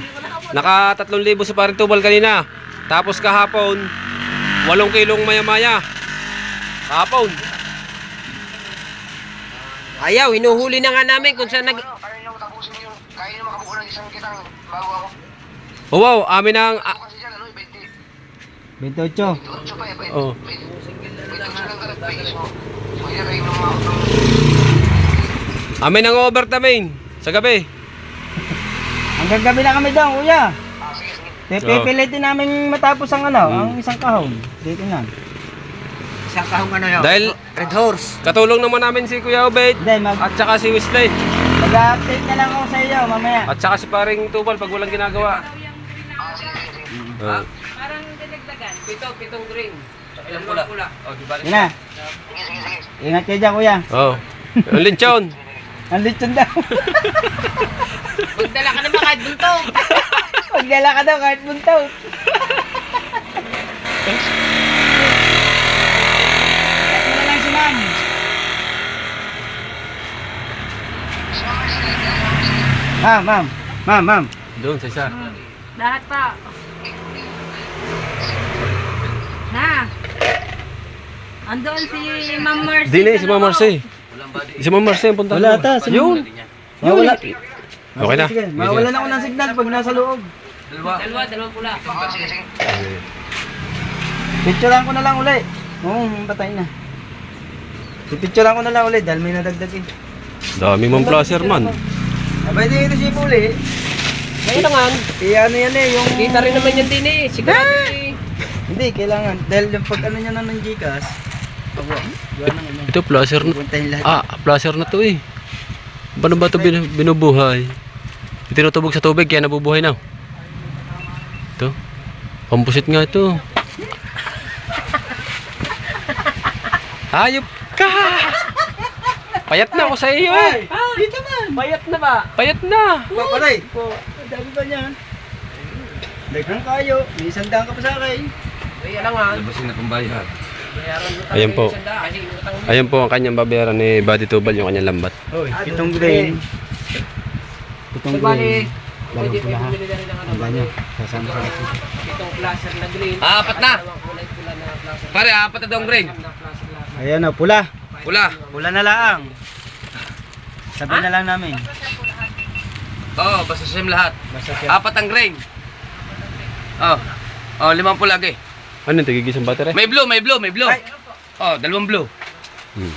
Speaker 1: Naka 3,000 sa Paring Tubal kanina. Tapos kahapon, 8 kilong maya-maya. Kahapon.
Speaker 5: Ayaw, hinuhuli na nga namin kung saan nag...
Speaker 3: Kaya nyo tapusin yung... Kaya nyo makabuo ng isang kitang bago ako.
Speaker 1: Oh wow, amin ang...
Speaker 3: Kasi dyan, ano,
Speaker 6: 28.
Speaker 3: 28 pa eh.
Speaker 1: Oh.
Speaker 3: 28 lang ka nagpahis mo. So, yan ay nung mga...
Speaker 1: Amin ang overtime sa gabi.
Speaker 6: Hanggang gabi na kami doon kuya.
Speaker 3: Sige, sige.
Speaker 6: Pipilitin namin matapos ang ano, ang isang kahon. Dito na.
Speaker 5: Isang kahong ano yun?
Speaker 1: Dahil
Speaker 5: Red Horse.
Speaker 1: katulong naman namin si Kuya Obed
Speaker 6: Then
Speaker 1: at saka si Wesley.
Speaker 6: mag-update na lang ako sa iyo mamaya.
Speaker 1: At saka si Paring Tubal pag walang ginagawa. Oh.
Speaker 2: Parang dinagdagan.
Speaker 5: Pitong green.
Speaker 3: Ilang pula?
Speaker 5: Oh, di ba?
Speaker 6: Yun na.
Speaker 3: Sige, sige, sige.
Speaker 6: Ingat kayo dyan kuya.
Speaker 1: Oh. Ang lechon.
Speaker 6: Ang lechon daw.
Speaker 5: Magdala ka naman kahit buntong.
Speaker 6: Magdala ka daw kahit buntaw. Ito na lang si ma'am. Ma'am.
Speaker 1: Doon sa isa.
Speaker 2: Lahat pa. Na. Andun si Ma'am Mercy.
Speaker 1: Dili si
Speaker 2: sa
Speaker 1: Ma'am
Speaker 2: loob.
Speaker 1: Marcy. Si Ma'am Marcy ang punta.
Speaker 6: Wala ata, si
Speaker 1: Yun.
Speaker 6: Mawala.
Speaker 1: Okay na.
Speaker 6: Sige, mawalan ako ng signal pag nasa loob.
Speaker 5: Dalawang pula.
Speaker 3: Sige, sige.
Speaker 6: Picturean ko na lang uli. Oo, patay na. Pipicturean ko na lang uli dahil may nadagdag eh.
Speaker 1: Dami mong placer man.
Speaker 6: Abay din ito si Puli.
Speaker 5: Kailangan.
Speaker 6: Ano yan eh, yung...
Speaker 5: Kita rin naman yan din eh. Sigurado eh.
Speaker 6: Hindi, kailangan. Dahil yung pag ano niya na ng Gcash, gawa ng ano.
Speaker 1: Ito placer na.
Speaker 6: Puntahin lahat.
Speaker 1: Ah, placer na to eh. Paano ba ito binubuhay? Tinutubog sa tubig kaya nabubuhay na. Ito. Pampusit nga ito. Hayop ka! Payat na ako sa iyo eh.
Speaker 6: Dito man!
Speaker 5: Bayat na ba?
Speaker 1: Payat na.
Speaker 6: Paparay! Ang dami ba niyan? Daghang kayo. May isandaan ka pa sa akin.
Speaker 5: Kaya lang nga.
Speaker 3: Labasin na pambayad.
Speaker 5: Bayaran mo
Speaker 1: Ayan po.
Speaker 5: Kasi inutang mo.
Speaker 1: Ayan po ang kanyang babayaran ni Buddy Tubal, yung kanyang lambat.
Speaker 6: Pitong green. Pitong
Speaker 5: So, bali,
Speaker 6: green.
Speaker 5: pwede
Speaker 6: Dalawang pula ha.
Speaker 5: bumili na rin ng ano.
Speaker 6: Ang ganyan. Sasama sa akin.
Speaker 5: Itong placer na green.
Speaker 3: Apat na.
Speaker 5: Dalawang kulay pula na placer.
Speaker 3: Pare, apat na daw ang grain.
Speaker 5: Na placer lahat.
Speaker 6: Ayan o, pula.
Speaker 3: Pula.
Speaker 6: Pula na lang. Sabi na lang namin.
Speaker 3: Oo, basta same lahat.
Speaker 6: Basta siya.
Speaker 3: Apat ang grain. Oh. Oh, 5 pula ge.
Speaker 1: Ano yung tigigisang battery?
Speaker 3: May blue.
Speaker 6: Ay.
Speaker 3: Oh, 2 blue.
Speaker 1: Hmm.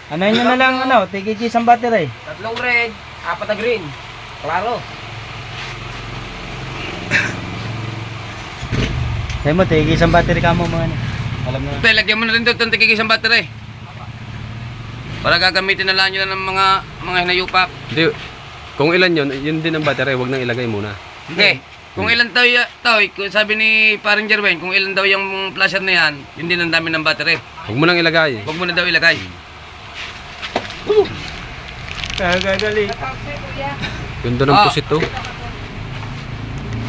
Speaker 6: Ano nyo na lang, ano, tigigis ang battery.
Speaker 5: 3 red, 4 na green. Klaro.
Speaker 6: Sabi mo, tigigis ang battery ka mo mga ano. Alam mo na.
Speaker 3: Tay, lagyan mo na rin doon itong tigigis ang battery. Para gagamitin na lang yun ng mga hinayupak.
Speaker 1: Hindi. Kung ilan yun din ang battery, wag nang ilagay muna.
Speaker 3: Hindi. Kung ilan kung sabi ni parang Jerwin, kung ilan daw yung flasher na yan, yun din ang dami ng battery.
Speaker 1: Huwag mo nang ilagay.
Speaker 3: Huwag mo na daw ilagay.
Speaker 6: Kagagali.
Speaker 1: Ganda ng
Speaker 3: Ah.
Speaker 1: pusit to.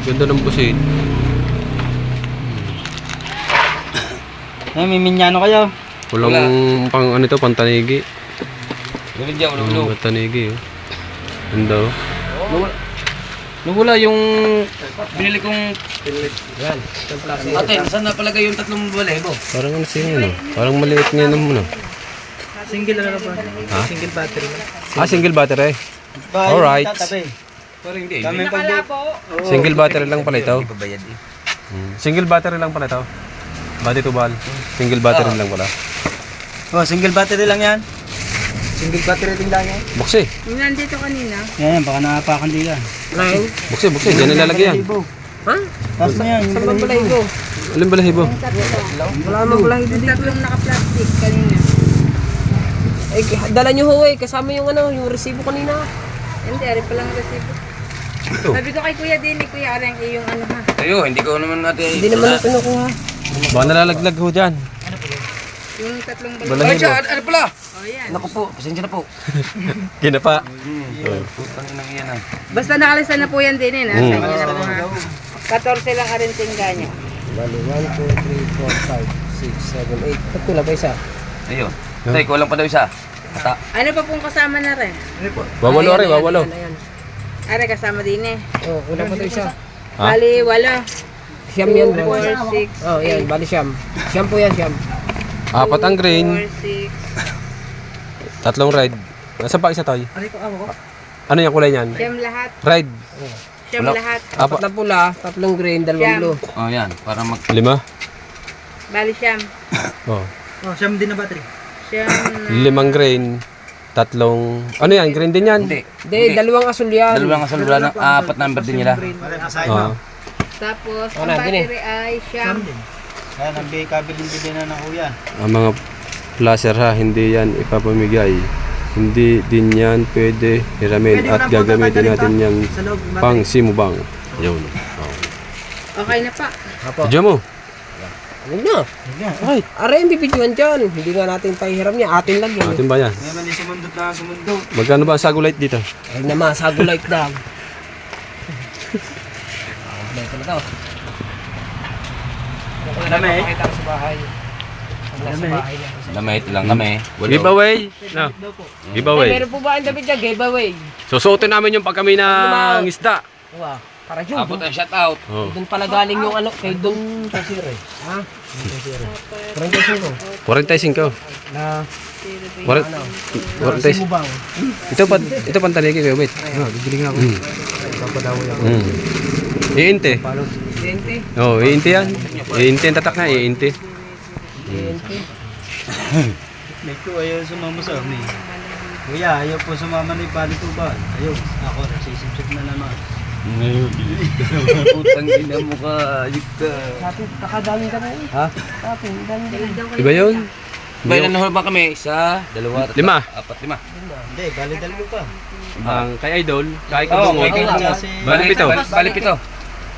Speaker 1: Ganda ng pusit.
Speaker 6: Eh, may minyano kayo.
Speaker 1: Walang pang ano to, pantanigi.
Speaker 3: Gawin dyan, ulo-ulo.
Speaker 1: Pantanigi oh. Ganda oh.
Speaker 3: Nawala yung binili kong...
Speaker 5: Yan. Itong plastic.
Speaker 3: Ate, saan napalagay yung 3 balahibo?
Speaker 1: Parang ano siya ano. Parang maliit nga naman oh.
Speaker 6: Single ano ba?
Speaker 1: Ha?
Speaker 6: Single battery.
Speaker 1: Single battery. Alright.
Speaker 3: Parang hindi.
Speaker 6: Kami pag
Speaker 1: Single battery lang pala ito.
Speaker 3: Hindi pabayad eh.
Speaker 1: Single battery lang pala ito. Body to ball. Single battery lang pala.
Speaker 6: Oh, single battery lang yan. Single battery din lang yan.
Speaker 1: Buksi.
Speaker 2: Yung nandito kanina.
Speaker 6: Yan, baka nakapakan din yan.
Speaker 5: Nine.
Speaker 1: Buksi. Diyan nilalagay yan.
Speaker 5: Ha?
Speaker 6: Tapos na yan, yung
Speaker 5: Saan ba balahibo?
Speaker 1: Alin balahibo?
Speaker 5: Wala namang balahibo
Speaker 2: Yung
Speaker 5: dito.
Speaker 2: tatlong naka-plastic kanina.
Speaker 5: Eh, dala nyo ho eh. Kasama yung ano, yung resibo kanina.
Speaker 2: Hindi, ari palang resibo.
Speaker 1: Ito.
Speaker 2: Sabi ko kay Kuya Denny, Kuya Arang, yung ano ha.
Speaker 3: Tayo, hindi ko naman natin...
Speaker 5: Hindi naman na pinukuha.
Speaker 1: Baka nalalaglag ho dyan.
Speaker 2: Yung tatlong
Speaker 3: Ay,
Speaker 1: Balahibo.
Speaker 3: siya, ano pala?
Speaker 2: Oh, yan.
Speaker 3: Naku po, pasensya na po.
Speaker 1: Ginapa.
Speaker 3: Putang inang iyan ah.
Speaker 2: Basta nakalista na po yan din eh. Nasa inyo na po ha. 14 lang arin tingga niya.
Speaker 5: Bali, 1, 2, 3, 4, 5, 6, 7, 8. Ba't kulang pa isa?
Speaker 3: Ayun. Tay, kulang pa daw isa. Ata.
Speaker 2: Ano pa pong kasama na rin?
Speaker 1: Wawalo rin, wawalo.
Speaker 2: Are kasama din eh.
Speaker 5: Oh, kulang pa ito isa.
Speaker 1: Ha?
Speaker 2: Bali, wala.
Speaker 5: Siyam yan.
Speaker 2: 2, 4, 6,
Speaker 5: Oh, yan. Bali siyam. Siyam po yan, siyam.
Speaker 1: 4 ang green,
Speaker 2: 4, 6.
Speaker 1: 3 red. Nasaan pa isa tayo? Ano yung kulay niyan?
Speaker 2: Siyam lahat.
Speaker 1: Red.
Speaker 2: Siyam
Speaker 3: Wala.
Speaker 2: lahat.
Speaker 5: 4 na pula, 3 green, 2
Speaker 2: Siyam.
Speaker 5: blue.
Speaker 3: Oh, yan. Para mag...
Speaker 1: 5.
Speaker 2: Bali siyam.
Speaker 1: Oh.
Speaker 6: Oh, siyam din na battery.
Speaker 2: Siyam na.
Speaker 1: 5 green, 3... Ano yan? Green din yan?
Speaker 3: Hindi.
Speaker 5: Hindi, 2 asul yan.
Speaker 3: Dalawang asal wala na, 4 number din nila.
Speaker 1: Ah.
Speaker 2: Tapos,
Speaker 5: Oh,
Speaker 2: ang
Speaker 5: nandun eh.
Speaker 2: battery ay siyam.
Speaker 6: Yan, ang kabilin na ng kuya.
Speaker 1: Ang mga flasher ha, hindi yan ipapamigay. Hindi din yan pwede hiramin
Speaker 6: Pwede
Speaker 1: at
Speaker 6: na po
Speaker 1: gagamitin
Speaker 6: tatanggalin
Speaker 1: natin
Speaker 6: pa.
Speaker 1: yung
Speaker 6: Sa loob,
Speaker 1: pang simubang. Yun.
Speaker 2: Okay na pa.
Speaker 1: Diyan mo.
Speaker 5: Ano na?
Speaker 1: Ay,
Speaker 5: Are, yung bibidyoan dyan. Hindi nga natin pahihiram niya. Atin lang yun.
Speaker 1: atin ba yan?
Speaker 6: Ngayon yung sumundot na sumundot.
Speaker 1: Magkano ba ang sagulite dito?
Speaker 5: Ay naman, sago like daw. Dito na to.
Speaker 6: Dami.
Speaker 5: Pakita ko sa bahay. Sa bahay niya.
Speaker 3: Lamay lang kami.
Speaker 1: Giveaway? No.
Speaker 5: Ay,
Speaker 1: Giveaway.
Speaker 5: meron po ba ang damit dyan? Giveaway.
Speaker 1: Susuotin namin yung pag kami ng isda.
Speaker 5: Wow. Para yun.
Speaker 3: Abot ang shout out.
Speaker 1: Oh.
Speaker 5: Doon pala galing yung ano, kay Don Casir eh. Ha? Parang kasi ko.
Speaker 1: 45.
Speaker 5: Na,
Speaker 1: 45.
Speaker 5: simubang.
Speaker 1: Ito pantanigi kayo, wait.
Speaker 5: Bibili nga ako. Papadawo yan.
Speaker 1: Iinte.
Speaker 5: Siyente.
Speaker 1: Oh, iinte yan. Iinte ang tatak na, iinte.
Speaker 5: Siyente.
Speaker 6: May ko ayaw sumama sa amin. Kuya, ayaw po sumama na ibalik ko ba? Ayaw. Ako, nagsisipsip na naman.
Speaker 3: Putang ina mo ka. Ayok ka.
Speaker 5: Sabi, kakadaming ka na eh.
Speaker 1: Ha?
Speaker 5: Sabi, daming.
Speaker 1: Iba yun?
Speaker 3: Bayan na ba kami? 1, 2, 3, 4,
Speaker 1: 5.
Speaker 3: 5.
Speaker 6: Hindi, bali-dali ko pa.
Speaker 1: Ang kay Idol, kay
Speaker 3: Oo,
Speaker 1: Kabungo.
Speaker 3: kay Kabungo.
Speaker 1: Bali 7.
Speaker 3: Bali 7.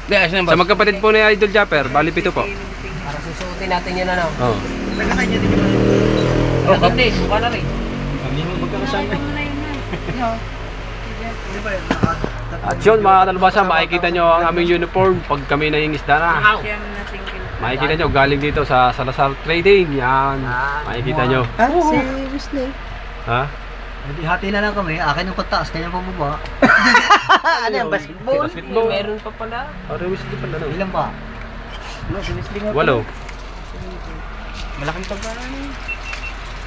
Speaker 3: Hindi, ayos na
Speaker 1: Sa
Speaker 3: ba?
Speaker 1: magkapatid po ni Idol Japper, bali 7 po.
Speaker 5: Para susuotin natin yan ano.
Speaker 1: Oh.
Speaker 5: Oh, hindi. Suka na rin.
Speaker 6: Kami mo magkakasama.
Speaker 1: At yun mga katalbasa, makikita nyo ang aming uniform pag kami nangingisda na.
Speaker 2: Siyam na single.
Speaker 1: Makikita nyo, galing dito sa Salazar Trading. Yan. Makikita nyo.
Speaker 6: Ah, si Wisney.
Speaker 1: Ha?
Speaker 6: Hindi, hati na lang kami. Akin yung pagtaas, kanya pababa. Ano yung basketball?
Speaker 1: Basketball.
Speaker 5: Meron pa pala.
Speaker 1: Parang hindi pala no?
Speaker 6: Ilan ba? Ano, si Wisney nga.
Speaker 1: 8.
Speaker 6: Malaking pagkaan.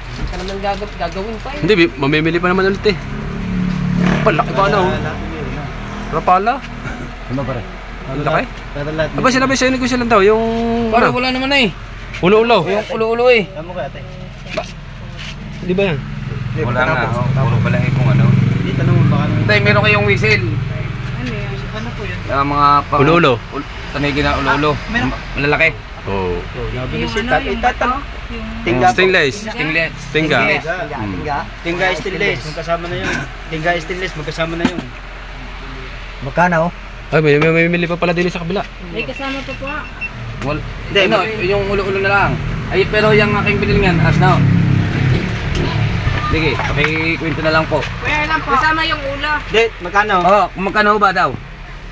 Speaker 5: Hindi ka naman gagawin pa eh.
Speaker 1: Hindi, mamimili pa naman ulit eh. Palaki pa na oh. Rapala?
Speaker 3: Ano pa rin?
Speaker 1: Ang laki?
Speaker 6: Pero lahat.
Speaker 1: Aba sinabi sa'yo negosyo lang daw, yung...
Speaker 3: Para
Speaker 1: ano?
Speaker 3: wala naman eh.
Speaker 1: Ulo-ulo.
Speaker 3: Yung ulo-ulo eh.
Speaker 6: Alam mo kaya, te?
Speaker 1: Di ba yan?
Speaker 3: Wala nga, puro pala kung ano.
Speaker 6: Hindi, tanong mo baka nung...
Speaker 3: Tay, meron kayong whistle.
Speaker 2: Ano yan?
Speaker 6: Ano po yun?
Speaker 3: Mga pang...
Speaker 1: Ulo-ulo.
Speaker 3: Tanigin na ulo-ulo. Malalaki.
Speaker 1: Oh.
Speaker 6: Nabili
Speaker 2: Yung
Speaker 6: siya.
Speaker 2: ano, yung bato? Yung...
Speaker 6: Tingga po.
Speaker 1: Stainless.
Speaker 3: Stinglet.
Speaker 1: Tingga.
Speaker 6: Tingga stainless. Magkasama na yun. Tingga stainless. Magkasama na yun.
Speaker 4: Magkano?
Speaker 1: Ay, may mili pa pala din sa kabila.
Speaker 2: May kasama pa po.
Speaker 3: Hindi, yung ulo-ulo na lang. Ay, pero yung aking binilingan, as now. Sige, pakikwento na lang po.
Speaker 2: Kaya lang po. Kasama yung ulo.
Speaker 6: Hindi, magkano?
Speaker 3: Oh, kung magkano ba daw?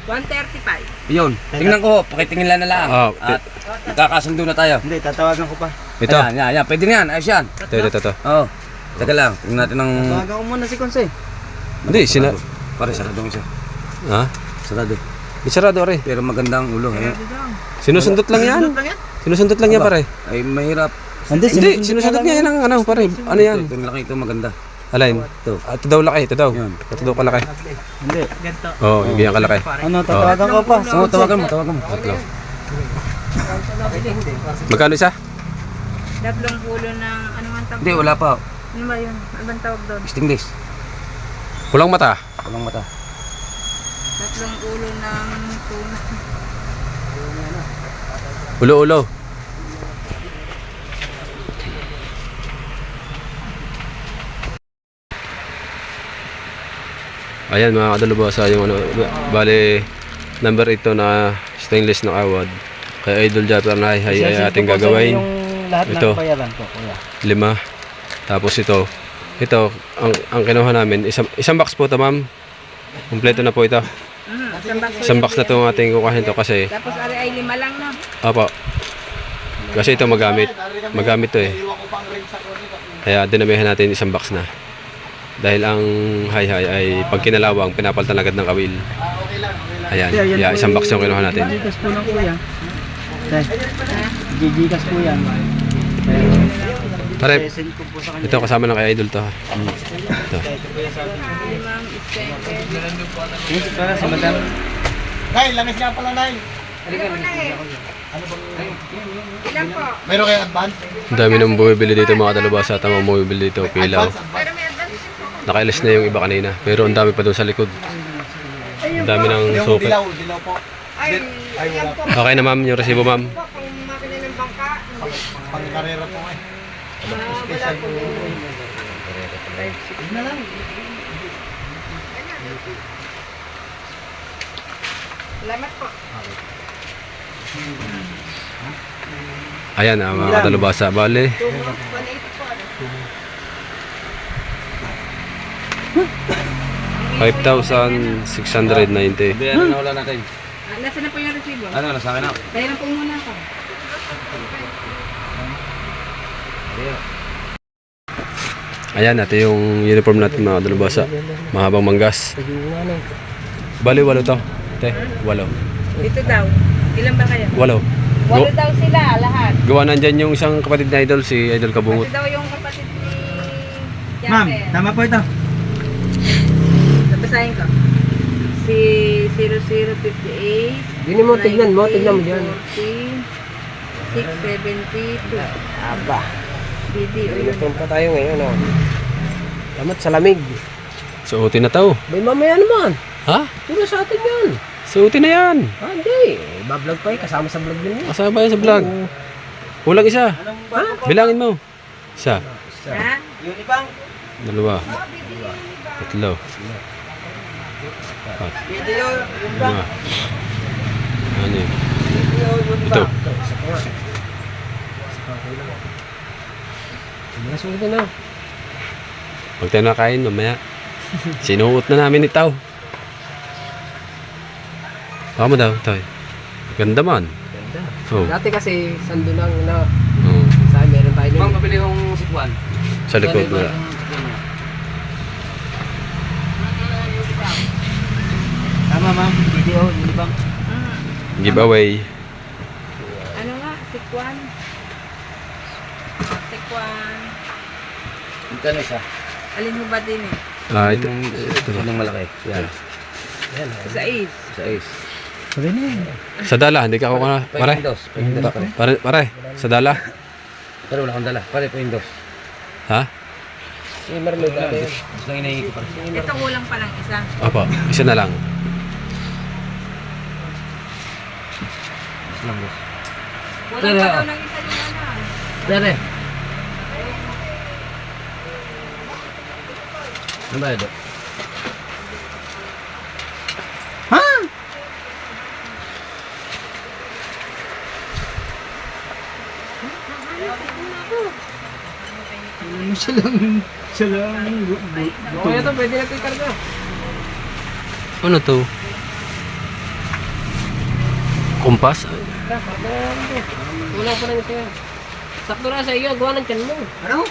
Speaker 2: 135.
Speaker 3: Yun. Tingnan ko, pakitingin lang na lang.
Speaker 1: Ah,
Speaker 3: At kakasundo na tayo.
Speaker 6: Hindi, tatawagan ko pa.
Speaker 1: Ito.
Speaker 3: Ayan. Pwede na yan. Ayos yan.
Speaker 1: Ito.
Speaker 3: Oo. Teka lang. Tingnan natin ng...
Speaker 6: Tawagan ko muna si Conce.
Speaker 1: Hindi,
Speaker 3: Pare, saradong isa.
Speaker 1: Ha?
Speaker 3: Sarado.
Speaker 1: Isarado, re.
Speaker 3: Pero magandang ulo. Ayan.
Speaker 1: Sinusundot lang yan. Sinusundot lang yan, pare.
Speaker 3: Ay, mahirap.
Speaker 1: Hindi, sinusundot niya yan ang ano, pare. Ano yan?
Speaker 3: Ito, yung laki ito maganda.
Speaker 1: Alain.
Speaker 3: Ito.
Speaker 1: Ito daw laki, ito daw.
Speaker 3: Yan.
Speaker 1: Ito daw kalaki.
Speaker 6: Hindi.
Speaker 1: Oo, oh, ganyan kalaki.
Speaker 6: Ano, tatawagan ko pa.
Speaker 3: Oo, tawagan mo.
Speaker 1: Tatlo. Magkano isa?
Speaker 2: Tatlong ulo ng ano nga tawag?
Speaker 3: Hindi, wala pa.
Speaker 2: Ano ba yun? Ano bang tawag doon?
Speaker 3: Stingless.
Speaker 1: Pulang mata.
Speaker 3: Walang mata.
Speaker 2: Tatlong ulo ng tuna.
Speaker 1: Ulo-ulo. Ayan mga kadalubasa yung ano, bale number ito na stainless na awad. Kay Idol Japper na ay ating gagawin.
Speaker 6: Yung lahat
Speaker 1: Ito.
Speaker 6: ng bayaran ko, kuya.
Speaker 1: 5. Tapos ito ang kinuha namin isang box po ito, ma'am. Kumpleto na po ito. Isang box na ito ang ating kukuhanin to kasi
Speaker 2: Tapos ari ay 5 lang no?
Speaker 1: opo. Kasi ito magamit to eh. Kaya dinamihan natin isang box na. Dahil ang hay-hay ay pag kinalawang pinapalitan agad ng kawil. Ayan, yeah, isang box yung kinuha natin.
Speaker 6: Gigikas po ng kuya. Gigikas po yan.
Speaker 1: Pare,
Speaker 6: Send ko po sa kanya.
Speaker 1: ito kasama ng kay Idol to. Ha. Ito.
Speaker 2: Limang extended.
Speaker 6: Yes, para si madam.
Speaker 7: Nay, langis nga pala, Nay.
Speaker 2: Ilan po?
Speaker 7: Meron kayo advance?
Speaker 1: Ang dami nang bumibili dito mga dalubasa. Tama bumibili dito, pilaw.
Speaker 2: Pero may advance po.
Speaker 1: Nakailis na yung iba kanina. Pero ang dami pa doon sa likod. Ang dami ng
Speaker 7: Yung
Speaker 1: sukat.
Speaker 7: dilaw po.
Speaker 2: Ay, yan po.
Speaker 1: Okay na ma'am, yung resibo ma'am.
Speaker 2: Kung makina ng bangka.
Speaker 7: Pang-karera po eh.
Speaker 2: Wala po. Salamat po.
Speaker 1: Ayan mga dalubasa. Bale,
Speaker 2: 180 po.
Speaker 1: 5,690.
Speaker 3: Bayaran na wala natin.
Speaker 2: Nasaan na po yung resibo?
Speaker 3: Ano, nasa akin ako.
Speaker 2: Kaya na po muna ako.
Speaker 1: Ayan, ito yung uniform natin mga dalubasa. Mahabang manggas. Bale, 8 to. Te, 8.
Speaker 2: Dito daw. Ilan ba kayo?
Speaker 1: 8.
Speaker 2: Walo daw sila, lahat.
Speaker 1: Gawa nandyan yung isang kapatid na Idol, si Idol Kabungot.
Speaker 2: Ito daw yung kapatid ni
Speaker 6: Ma'am,
Speaker 2: Japper.
Speaker 6: tama po ito.
Speaker 2: Nabasahin ko. Si 0058.
Speaker 5: Dini mo, tignan mo dyan.
Speaker 2: 672.
Speaker 5: Aba,
Speaker 2: BD.
Speaker 5: uniform pa tayo ngayon, oh. Salamat sa lamig.
Speaker 1: Suotin na to.
Speaker 5: May mamaya naman.
Speaker 1: Ha?
Speaker 5: Sino sa atin yan?
Speaker 1: Suotin na yan.
Speaker 5: Ah, hindi. Bablog pa eh, kasama sa vlog din yun.
Speaker 1: Kasama ba yan sa vlog? Kulang isa. Bilangin mo. Isa.
Speaker 2: Ha?
Speaker 6: Unibang.
Speaker 1: 2. 3. 4.
Speaker 6: Video.
Speaker 1: 5. Ano yun? Ito.
Speaker 5: Nasulit na.
Speaker 1: Pag tayo nakain, mamaya. Sinuot na namin ito. Baka mo daw, tayo. Ganda man.
Speaker 5: Ganda.
Speaker 1: Oh.
Speaker 5: Dati kasi, sando lang na.
Speaker 1: Oh.
Speaker 5: Sa amin, meron tayo
Speaker 3: Bang,
Speaker 5: nun.
Speaker 3: mabili yung sikwan.
Speaker 1: Sa likod wala.
Speaker 6: Tama ma'am. Video. Unibang.
Speaker 1: Giveaway.
Speaker 2: Ano nga? Sikwan. Sikwan.
Speaker 3: Magkano isa?
Speaker 2: Alin mo ba din eh?
Speaker 1: Ah, ito.
Speaker 3: Yung malaki. Yan.
Speaker 2: Sa is.
Speaker 3: Sa is.
Speaker 6: Sabi niya.
Speaker 1: Sa dala, hindi ka ako na. Pare.
Speaker 3: Pahindos. Pahindos pare.
Speaker 1: Pare, sa dala.
Speaker 3: Pero wala akong dala. Pare, pahindos.
Speaker 1: Ha?
Speaker 5: Si Mermaid, ano yun?
Speaker 3: Mas lang hinahingi ko pa.
Speaker 2: Ito kulang pa lang isa.
Speaker 1: Opo, isa na lang.
Speaker 3: Mas lang, boss.
Speaker 2: Kulang pa daw ng isa yung ano.
Speaker 5: Dere. Ano ba yun?
Speaker 4: Siya lang.
Speaker 5: Okay na to, pwede natin ikarga.
Speaker 1: Ano to? Kumpas?
Speaker 5: Kulang pa lang ito yan. Sakto na sa iyo, gawa ng tiyan mo.
Speaker 4: Ano?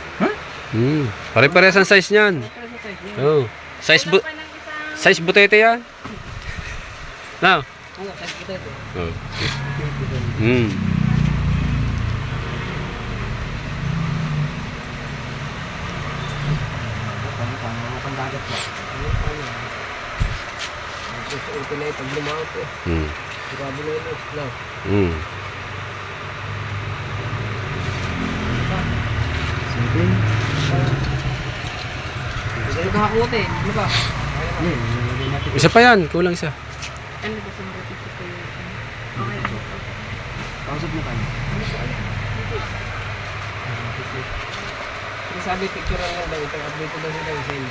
Speaker 1: Pare-pares ang size niyan. Oh. Size butete yan. Now.
Speaker 5: Oo, size kita ito.
Speaker 1: Oh.
Speaker 5: Susuotin na ito, lumaot eh. Grabe na ito. No. Gusto ka kakuti, ano ba?
Speaker 1: Isa pa yan, kulang isa.
Speaker 2: Ano ba sa mga tito ko yun? Okay.
Speaker 4: Kausap mo kayo.
Speaker 5: Yung sabi, picture lang daw ito. Update ko daw sila yung send.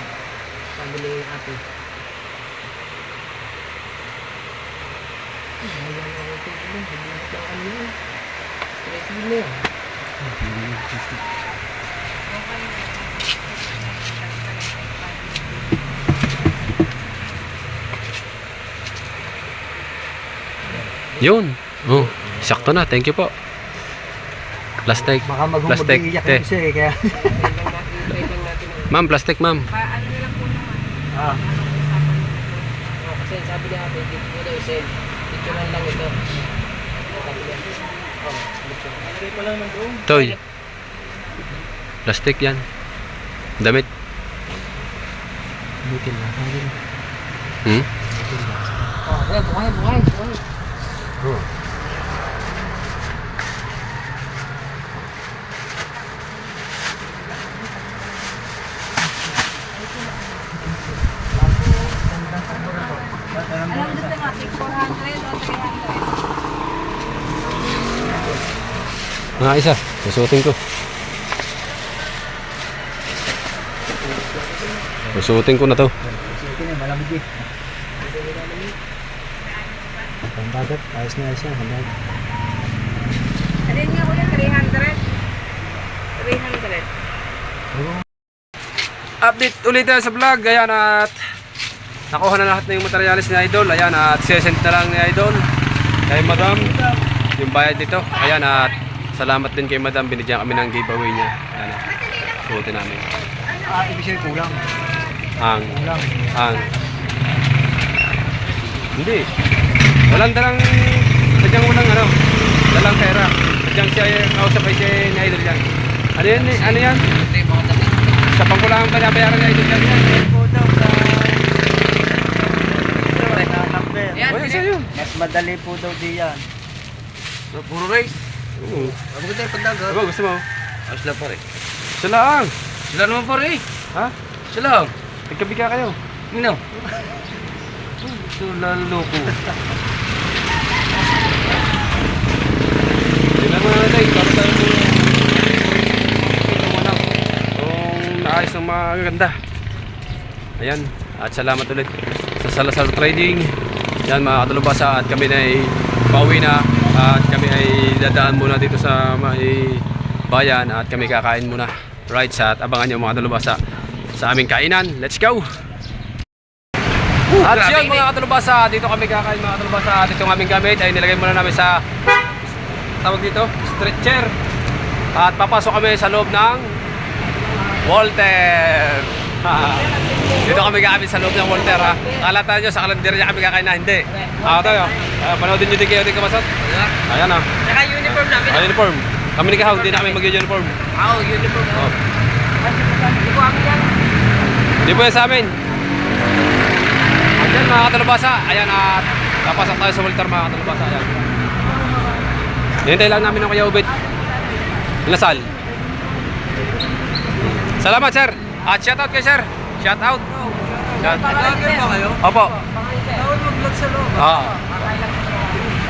Speaker 5: Sabi ni ate. Ayan ang ito. Hindi lang ano yun. Stressing mo yan.
Speaker 1: Yun. Oh, sakto na. Thank you po. Plastic.
Speaker 4: Baka
Speaker 1: Plastic.
Speaker 4: mag-iiyak
Speaker 1: Te.
Speaker 4: yung isa eh. Kaya...
Speaker 5: Try lang natin ang...
Speaker 1: Ma'am, plastic ma'am.
Speaker 2: Ano na lang po naman.
Speaker 4: Ah.
Speaker 5: Kasi sabi niya ate, dito ko daw send. Picture lang ito. Sabi niya.
Speaker 1: Toy. Plastic yan. Damit.
Speaker 4: Bukin na.
Speaker 1: Hmm?
Speaker 5: Oh, ayan, buhay.
Speaker 2: Alam gusto nga, 400 o 300.
Speaker 1: Mga isa. Susuotin ko. Susuotin ko na to.
Speaker 4: Sige na, malamig eh. Ang bagat, ayos na ayos yan. Hanggang.
Speaker 2: Alin nga kuya, 300? 300.
Speaker 1: Update ulit tayo sa vlog. Ayan at nakuha na lahat na yung materialis ni Idol. Ayan at sesend na lang ni Idol kay Madam yung bayad dito. Ayan at salamat din kay Madam. Binigyan kami ng giveaway niya. Ayan at suotin namin.
Speaker 4: Ibig sabihin kulang.
Speaker 1: Ang
Speaker 4: Kulang.
Speaker 1: Hindi. Walang sadyang walang dalang pera. Sadyang siya kausap ay siya ni Idol yan. Ano yan? Sa pangkulangan pa nabayaran ni Idol yan.
Speaker 6: Po daw sa... number.
Speaker 1: Oy, sa'yo.
Speaker 6: Mas madali po daw diyan.
Speaker 3: Puro race.
Speaker 1: Oo.
Speaker 3: Ano ko tayo pandaga?
Speaker 1: Ano gusto mo?
Speaker 3: Ayos lang pare.
Speaker 1: Siya lang.
Speaker 3: Sila naman pare.
Speaker 1: Ha?
Speaker 3: Sila lang.
Speaker 1: Nagkabika kayo.
Speaker 3: Minaw. Ito laloko.
Speaker 1: Yun lang mga natin. Para tayo kung naayos ng mga ganda. Ayan. At salamat ulit sa Salazar Trading. Yan mga katulubasa. At kami na ay pauwi na. At kami ay dadaan muna dito sa may bayan. At kami kakain muna. Right, at abangan nyo mga katulubasa sa aming kainan. Let's go! At yun mga katulubasa, dito kami kakain mga katulubasa. At itong aming gamit ay nilagay muna namin sa tawag dito, stretcher. At papasok kami sa loob ng Walter. Dito kami kakain sa loob ng Walter ha. Kalata nyo sa kalendarya kami kakain na hindi. Tayo, panoodin nyo din kayo din kamasot. Ayan ha.
Speaker 5: Saka uniform namin.
Speaker 1: Uniform. Kami ni Kahaw, hindi na kami mag-uniform.
Speaker 5: Uniform.
Speaker 1: Oh.
Speaker 5: Hindi ko amin yan.
Speaker 1: Hindi po yan sa amin. Ayan mga katalabasa. Ayan at papasok tayo sa Walter mga katalabasa. Ayan. Hinintay lang namin ng Kuya Ubed. Lasal. Salamat sir. At shout out kay sir. Shout out. Shout out.
Speaker 3: Vlogger ba kayo?
Speaker 1: Opo.
Speaker 3: Bawal mag-vlog sa loob.
Speaker 1: Ah.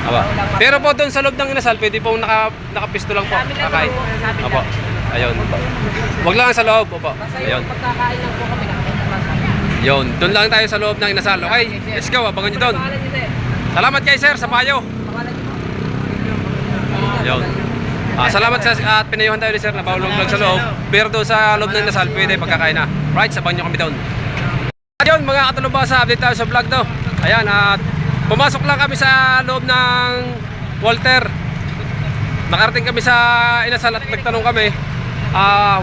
Speaker 1: Aba. Pero po doon sa loob ng inasal, pwede pong nakapisto lang po. Kakain. Opo. Ayun. Wag lang sa loob. Opo. Ayun.
Speaker 5: Pagkakain lang po kami, nakakita lang sa
Speaker 1: Yun. Doon lang tayo sa loob ng inasal. Okay? Let's go. Abangan nyo doon.
Speaker 5: pangalan niyo, sir.
Speaker 1: Salamat kay sir sa payo.
Speaker 5: Pangalan niyo.
Speaker 1: Yun. Salamat sa at pinayuhan tayo ni sir na bawal vlog sa loob. Pero doon sa loob ng inasal, pwede pagkakain na. Right? Sabahan nyo kami doon. Ayun mga katalubasa, update tayo sa vlog to. Ayan, at pumasok lang kami sa loob ng Walter. Nakarating kami sa inasal at nagtanong kami.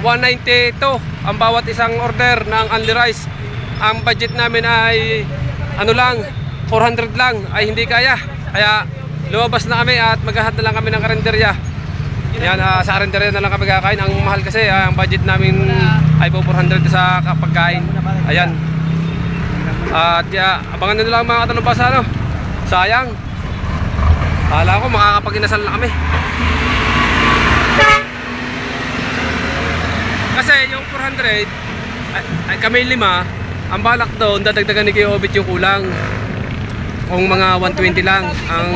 Speaker 1: 192 ang bawat isang order ng only rice. Ang budget namin ay ano lang, 400 lang, ay hindi kaya. Kaya lumabas na kami at maghahat na lang kami ng karinderya. Yan, sa karinderya na lang kami kakain. Ang mahal kasi, ang budget namin ay po 400 sa pagkain. Ayan. At abangan nyo lang mga katalubasa, no? Sayang. Kala ko makakapag-inasal na kami. Kasi yung 400 ay kami 5. Ang balak doon, dadagdagan ni Kuya Obit yung kulang. Kung mga 120 lang ang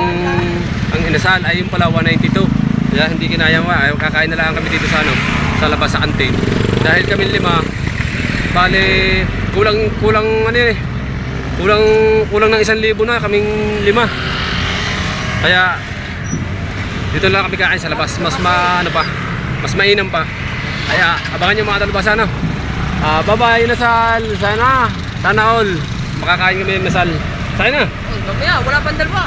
Speaker 1: inasal, ay yung pala 192. Kaya hindi kinaya mo, ay kakain na lang kami dito sa sa labas sa kantin. Dahil kami 5, bale kulang ano eh. Kulang ng 1,000 na kaming 5. Kaya dito lang kami kakain sa labas. Mas mas mainam pa. Kaya abangan nyo mga talubasa, no? Bye-bye inasal. Sana all makakain kami ng inasal. Sana.
Speaker 5: Mamaya, wala pang dalawa.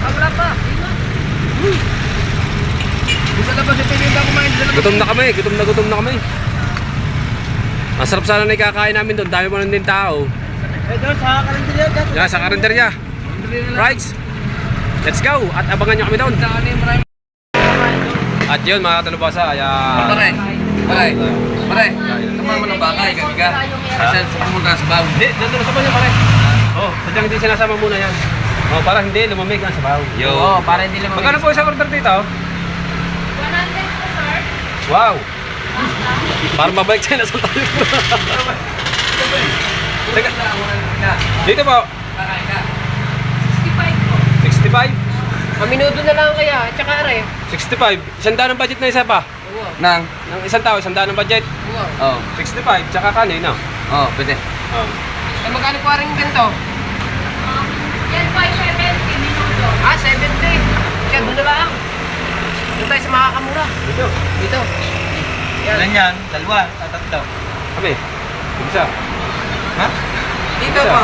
Speaker 5: Wala pa.
Speaker 3: Sa labas yung pinita kumain sa labas.
Speaker 1: Gutom na kami. Masarap sana na ikakain namin doon. Dami mo lang din tao.
Speaker 6: Doon sa kalendarya dyan.
Speaker 1: Yan, sa karinderya. Right? Let's go. At abangan nyo kami doon. At yun mga katalubasa.
Speaker 3: Pare. Naman mo ng baka, igagiga. Kasi sa pumunta sa baw.
Speaker 1: Hindi, doon sa banyo pare. Sadyang hindi sinasama muna yan. Para hindi lumamig ang sabaw.
Speaker 3: Yo.
Speaker 5: Para hindi lang
Speaker 1: Magkano po isang order dito?
Speaker 2: 100 po, sir.
Speaker 1: Wow. Para mabalik tayo na sa tayo. Teka. Dito po.
Speaker 2: 65 po.
Speaker 1: 65.
Speaker 5: Minuto na lang kaya, tsaka are.
Speaker 1: 65. 100 ang budget na isa pa.
Speaker 3: Nang?
Speaker 1: Ng isang tao, 100 ang budget.
Speaker 3: Oh.
Speaker 1: 65, tsaka kanin, no?
Speaker 3: Oh, pwede.
Speaker 5: Eh, magkano po rin ganito?
Speaker 2: Yan po ay 70 minuto.
Speaker 5: 70. Kaya doon na lang. Doon tayo sa makakamura. Dito.
Speaker 6: Ilan yan? 2 at 3.
Speaker 1: Kami. Isa.
Speaker 6: Ha?
Speaker 5: Dito
Speaker 1: Isa.
Speaker 5: po.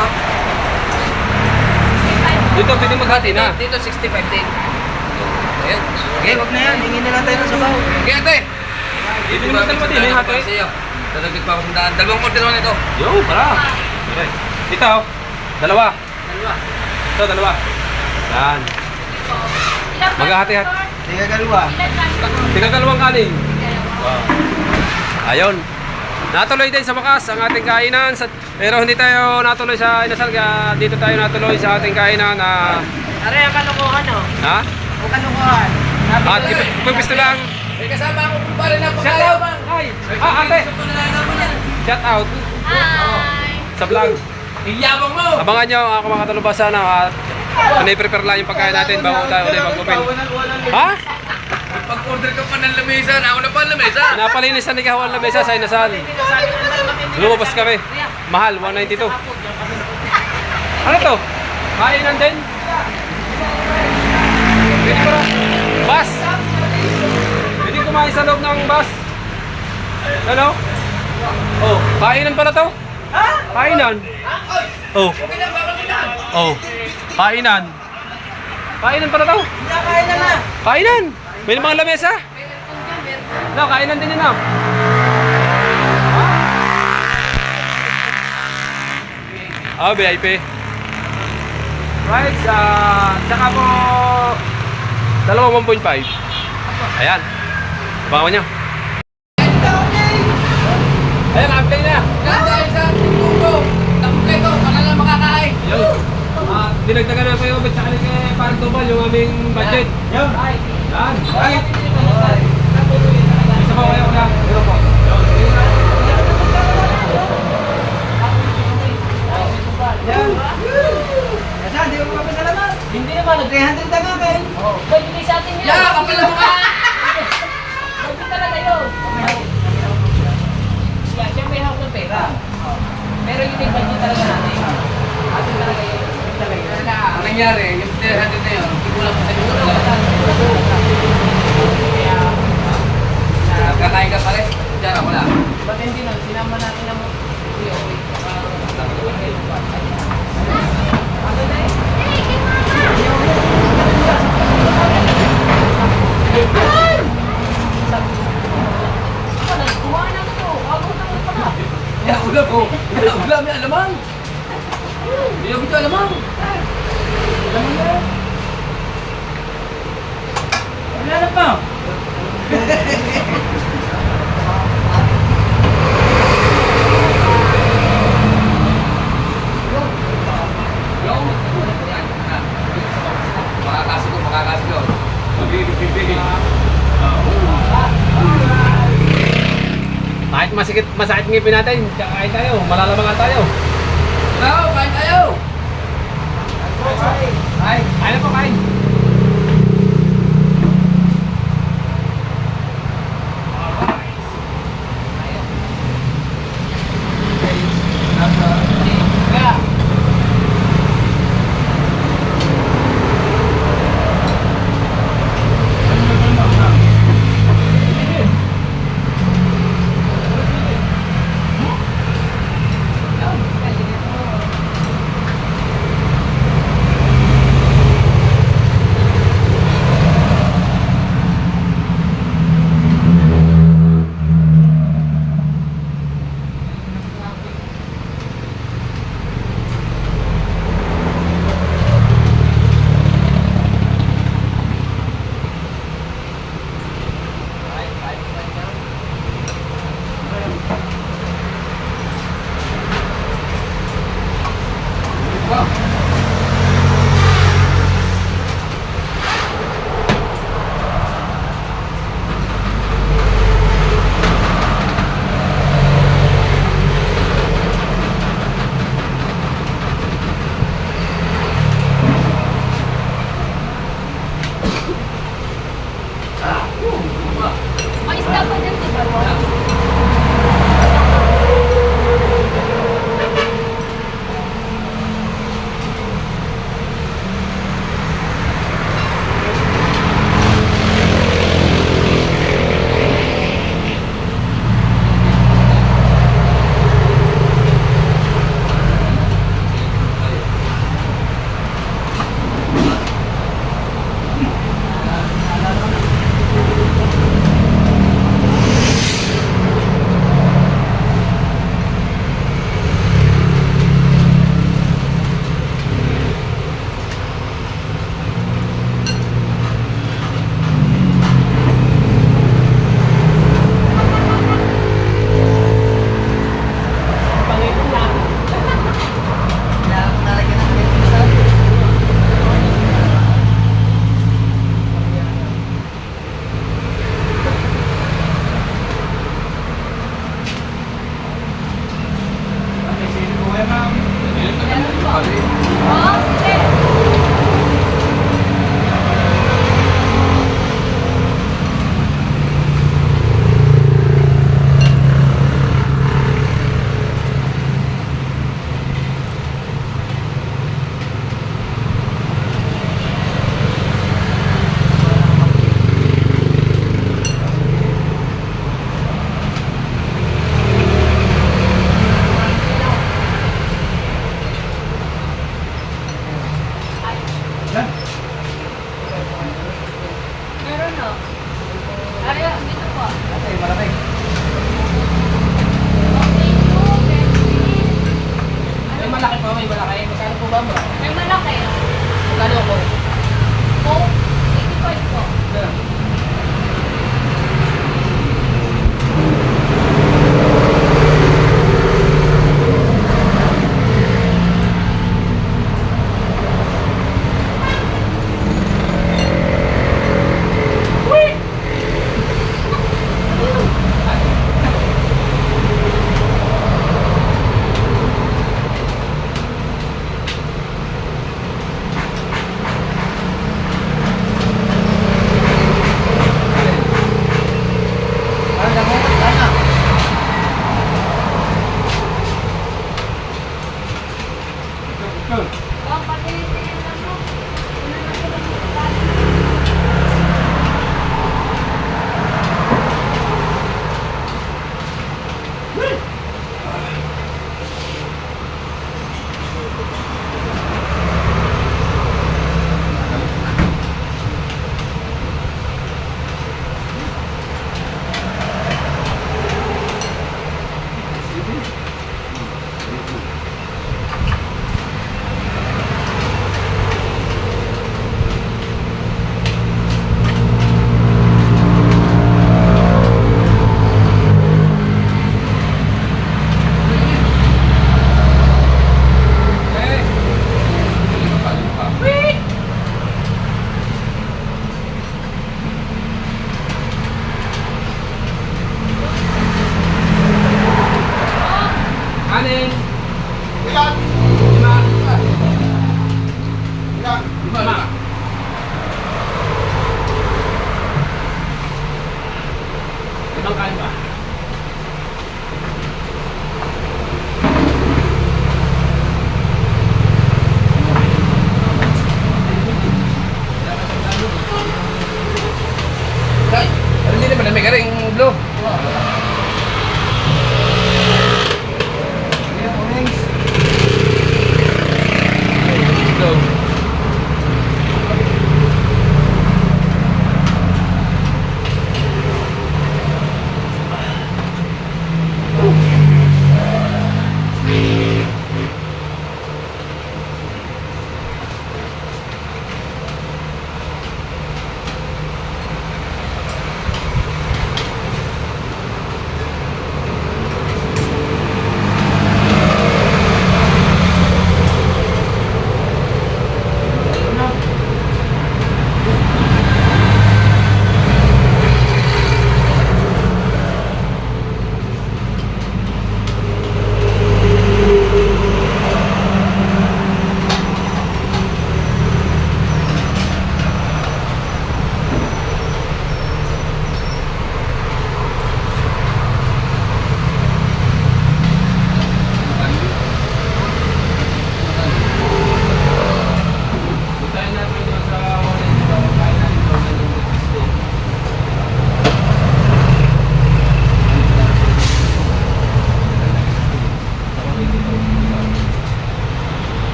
Speaker 1: Dito, pwede maghati na.
Speaker 5: Dito 65 din. Ayan.
Speaker 6: Okay, wag na yan. Hingin na lang tayo ng sabaw.
Speaker 3: Okay, ate.
Speaker 1: Dito naman pa din, yung hati.
Speaker 3: Dadagdag pa ako sa daan. Dalawang order naman ito.
Speaker 1: Yo, para. Okay. Dito, 2. Ito, 2. Yan.
Speaker 2: Ilan ba,
Speaker 1: Maghahati-hati.
Speaker 2: sir?
Speaker 6: Tiga galwa.
Speaker 2: Ilan lang po?
Speaker 1: Tingnan 2 kanin. Wow. Ayun. Natuloy din sa wakas ang ating kainan. Pero hindi tayo natuloy sa inasal. Dito tayo natuloy sa ating kainan na...
Speaker 5: Are, ang kalokohan, oh.
Speaker 1: Ha?
Speaker 5: Ang kalokohan.
Speaker 1: At ipipisto lang.
Speaker 3: May kasama ako kung pare na
Speaker 1: Shout out! Hi! Ate! Shout out!
Speaker 2: Hi!
Speaker 1: Sa vlog.
Speaker 3: Iyabang mo!
Speaker 1: Abangan nyo ako mga talubasa na at prepare lang yung pagkain natin bago tayo ulit mag-open. Ha?
Speaker 3: Pag-order ka pa ng lamesa, ako na pa ang lamesa.
Speaker 1: Napalinis na ni Kahuan na mesa sa inasal. Lumabas kami. Mahal, 192. Ano to? Kainan din? Pwede ba? Bus? Pwede kumain sa loob ng bus? Ano? Oh, kainan pala to? Kainan? Oh. Oh. Kainan. Kainan pala to?
Speaker 5: Kainan na.
Speaker 1: Kainan! May mga lamesa? No, kainan din yun, no? VIP. Right, tsaka po 1.5. Ayan. Bawa nyo. Ayan, update na.
Speaker 3: Dahil sa tubo, kompleto, para lang makakain.
Speaker 1: Yun. Dinagdagan na po yung ubit sa kanya kay parang tubal yung aming budget. Yun. Yan. Right. Isa pa kayo na. Pero po.
Speaker 5: Hindi naman,
Speaker 6: 300 na nga kayo.
Speaker 5: Oo. Pwede kayo sa atin yun.
Speaker 3: Yeah, kapal na mukha!
Speaker 5: Pwede talaga yun. Yeah, siya may hawak ng pera. Pero yung may budget talaga natin. Atin talaga yun.
Speaker 3: Ang nangyari, yung 300 na yun, ikulang pa sa dito.
Speaker 5: Kaya,
Speaker 3: Kakain ka pare, dyan ako lang.
Speaker 5: ba't hindi na, sinama natin ang mga okay. Ano na eh?
Speaker 3: Ya, ulam ko. Ulam, may alamang. Hindi ako ito alamang.
Speaker 6: Wala na pa.
Speaker 3: Yung, makakasigaw.
Speaker 1: Kahit masakit ngipin natin, kakain tayo, malalamangan tayo.
Speaker 3: Bravo, kain tayo!
Speaker 1: Kain na po, kain.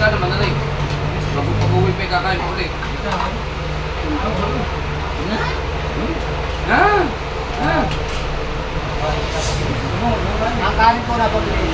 Speaker 3: ka naman na rin. Pag-uwi pa kakain mo ulit. Ah! Ah!
Speaker 6: Ang kanin ko na pabili.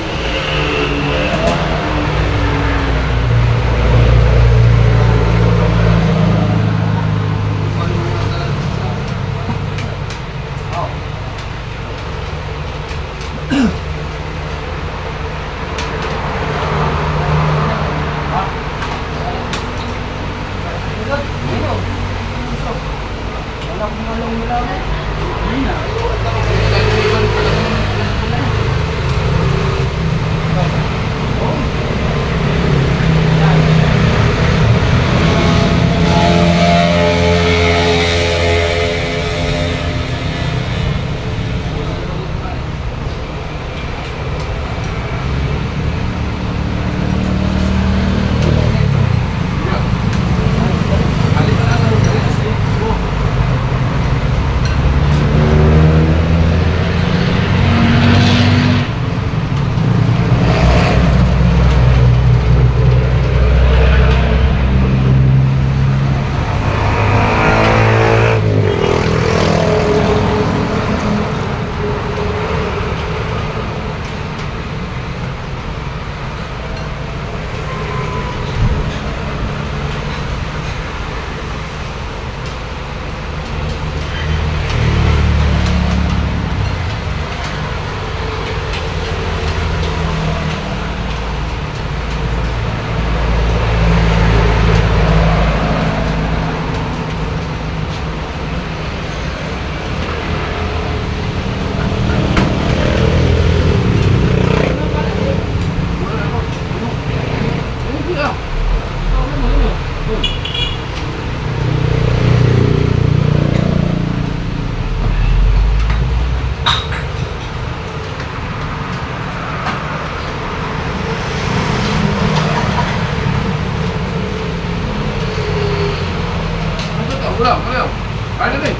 Speaker 3: Ulang, ulang. Kaya na rin.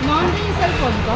Speaker 2: Maanda yung cellphone ko.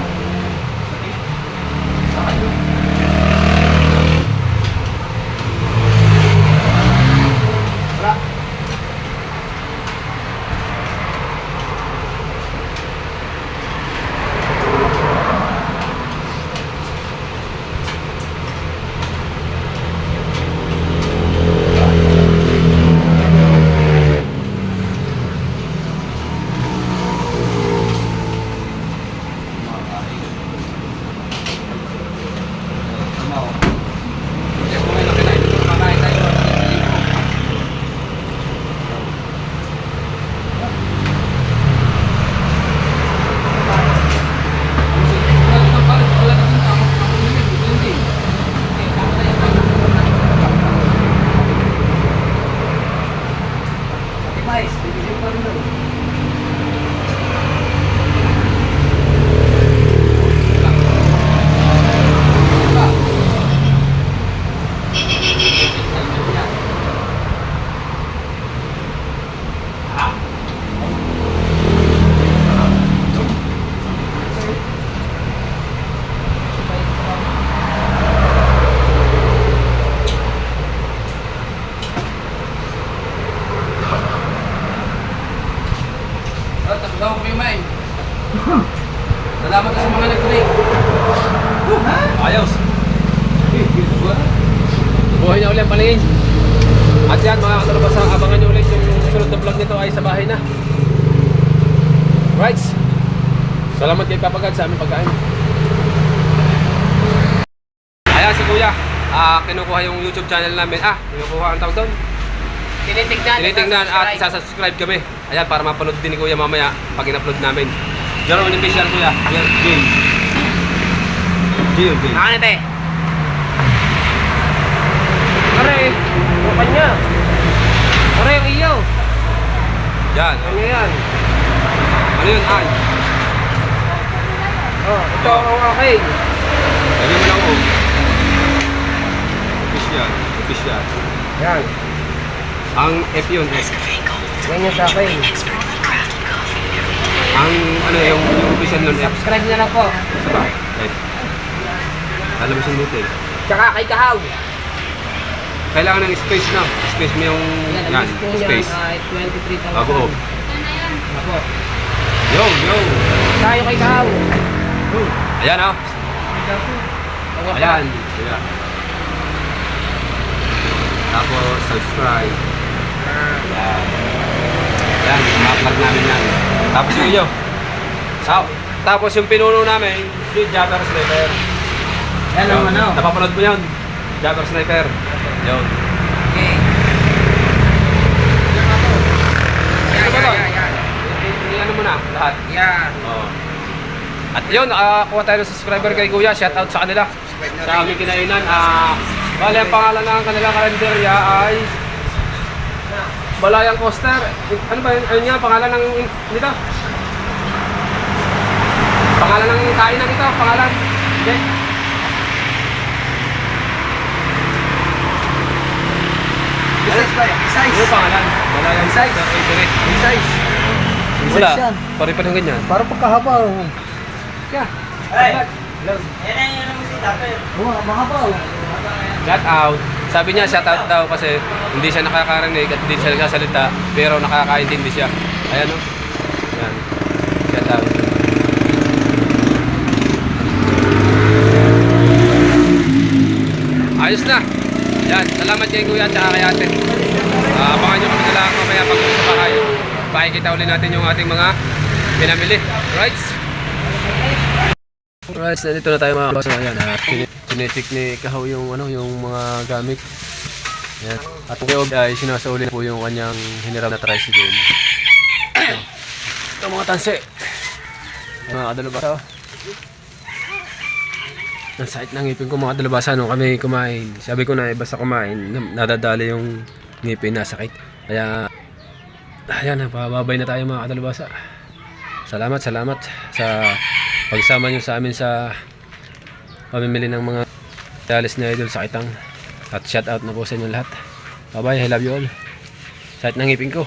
Speaker 3: Salamat kayo, May. Salamat sa mga nag-donate.
Speaker 1: Ayos. Buhay na ulit ang palingin. At yan mga katalabasa, abangan nyo ulit yung susunod na vlog nito ay sa bahay na. Right. Salamat kay Papagad sa aming pagkain. Ayan si Kuya. Kinukuha yung YouTube channel namin. Kinukuha ang tawag doon. Tinitignan at isasubscribe kami. Ayan, para mapanood din ni Kuya mamaya pag in-upload namin. Jerome Official, Kuya. Jill.
Speaker 5: Ano te?
Speaker 1: Pare, bukan niya. Pare, yung iyo. Yan. Ano yan? Ano yun, ay?
Speaker 5: Oh, ito ang akin.
Speaker 1: Lagyan mo lang oh. Fish yan.
Speaker 5: Yan.
Speaker 1: Ang F yun.
Speaker 5: Yan yung sa akin.
Speaker 1: Ang ano yung official nun F.
Speaker 5: Subscribe na lang po.
Speaker 1: Sa ba? F. Alam mo sa buti.
Speaker 5: Tsaka kay Kahaw.
Speaker 1: Kailangan ng space na. Space mo yung yan.
Speaker 5: Ang list
Speaker 1: Space.
Speaker 5: niya ay 23,000.
Speaker 1: Bago oh.
Speaker 5: Apo.
Speaker 1: Yo!
Speaker 5: Tayo kay Kahaw.
Speaker 1: Ayan oh. Ayan. Ayan. Tapos subscribe. Ayan, ma-upload namin yan. Tapos yung iyo. Tapos yung pinuno namin, si Jabber Sniper.
Speaker 5: Yan ang ano.
Speaker 1: Napapanood mo yun. Jabber Sniper. Yun.
Speaker 5: Okay.
Speaker 1: Ano mo na, lahat.
Speaker 5: Yan.
Speaker 1: Oo. At yun, nakakuha tayo ng subscriber kay Kuya. Shoutout sa kanila. Sa aming kinainan. Bale, ang pangalan ng kanilang kalendarya ay Balayang Coaster. Ano ba yun? Ayun nga, pangalan ng nito. Pangalan ng kainan ito. Pangalan. Okay. Ano yung pangalan? Balayang Coaster.
Speaker 4: Size.
Speaker 1: Wala. Pare-parehong ganyan.
Speaker 4: Para pagkahaba.
Speaker 1: Yeah.
Speaker 6: Yan ang musita, pero.
Speaker 4: Mahaba.
Speaker 1: Shout out. Sabi niya shout out daw kasi hindi siya nakakarinig at hindi siya nagsasalita pero nakakaintindi siya. Ayan o. Ayan. Shout out. Ayos na. Yan. Salamat kay Kuya at saka kay ate. Abangan nyo kami na lang mamaya pag sa bahay. Pakikita ulit natin yung ating mga pinamili. Right? Right, nandito na tayo mga boss. Ayan, chinecheck ni Kahaw yung yung mga gamit. Ayan. At yung ay sinasauli po yung kanyang hiniram na tricycle. Ito mga tanse. Mga kadalubasa. Ang sakit ng ngipin ko mga kadalubasa nung kami kumain. Sabi ko na basta kumain, nadadali yung ngipin na sakit. Kaya ayan, pababay na tayo mga kadalubasa. Salamat sa pagsama nyo sa amin sa pamimili ng mga dalis na idol sa Kitang. At shout out na po sa inyo lahat. Bye bye, I love you all. Sakit ng ngipin ko.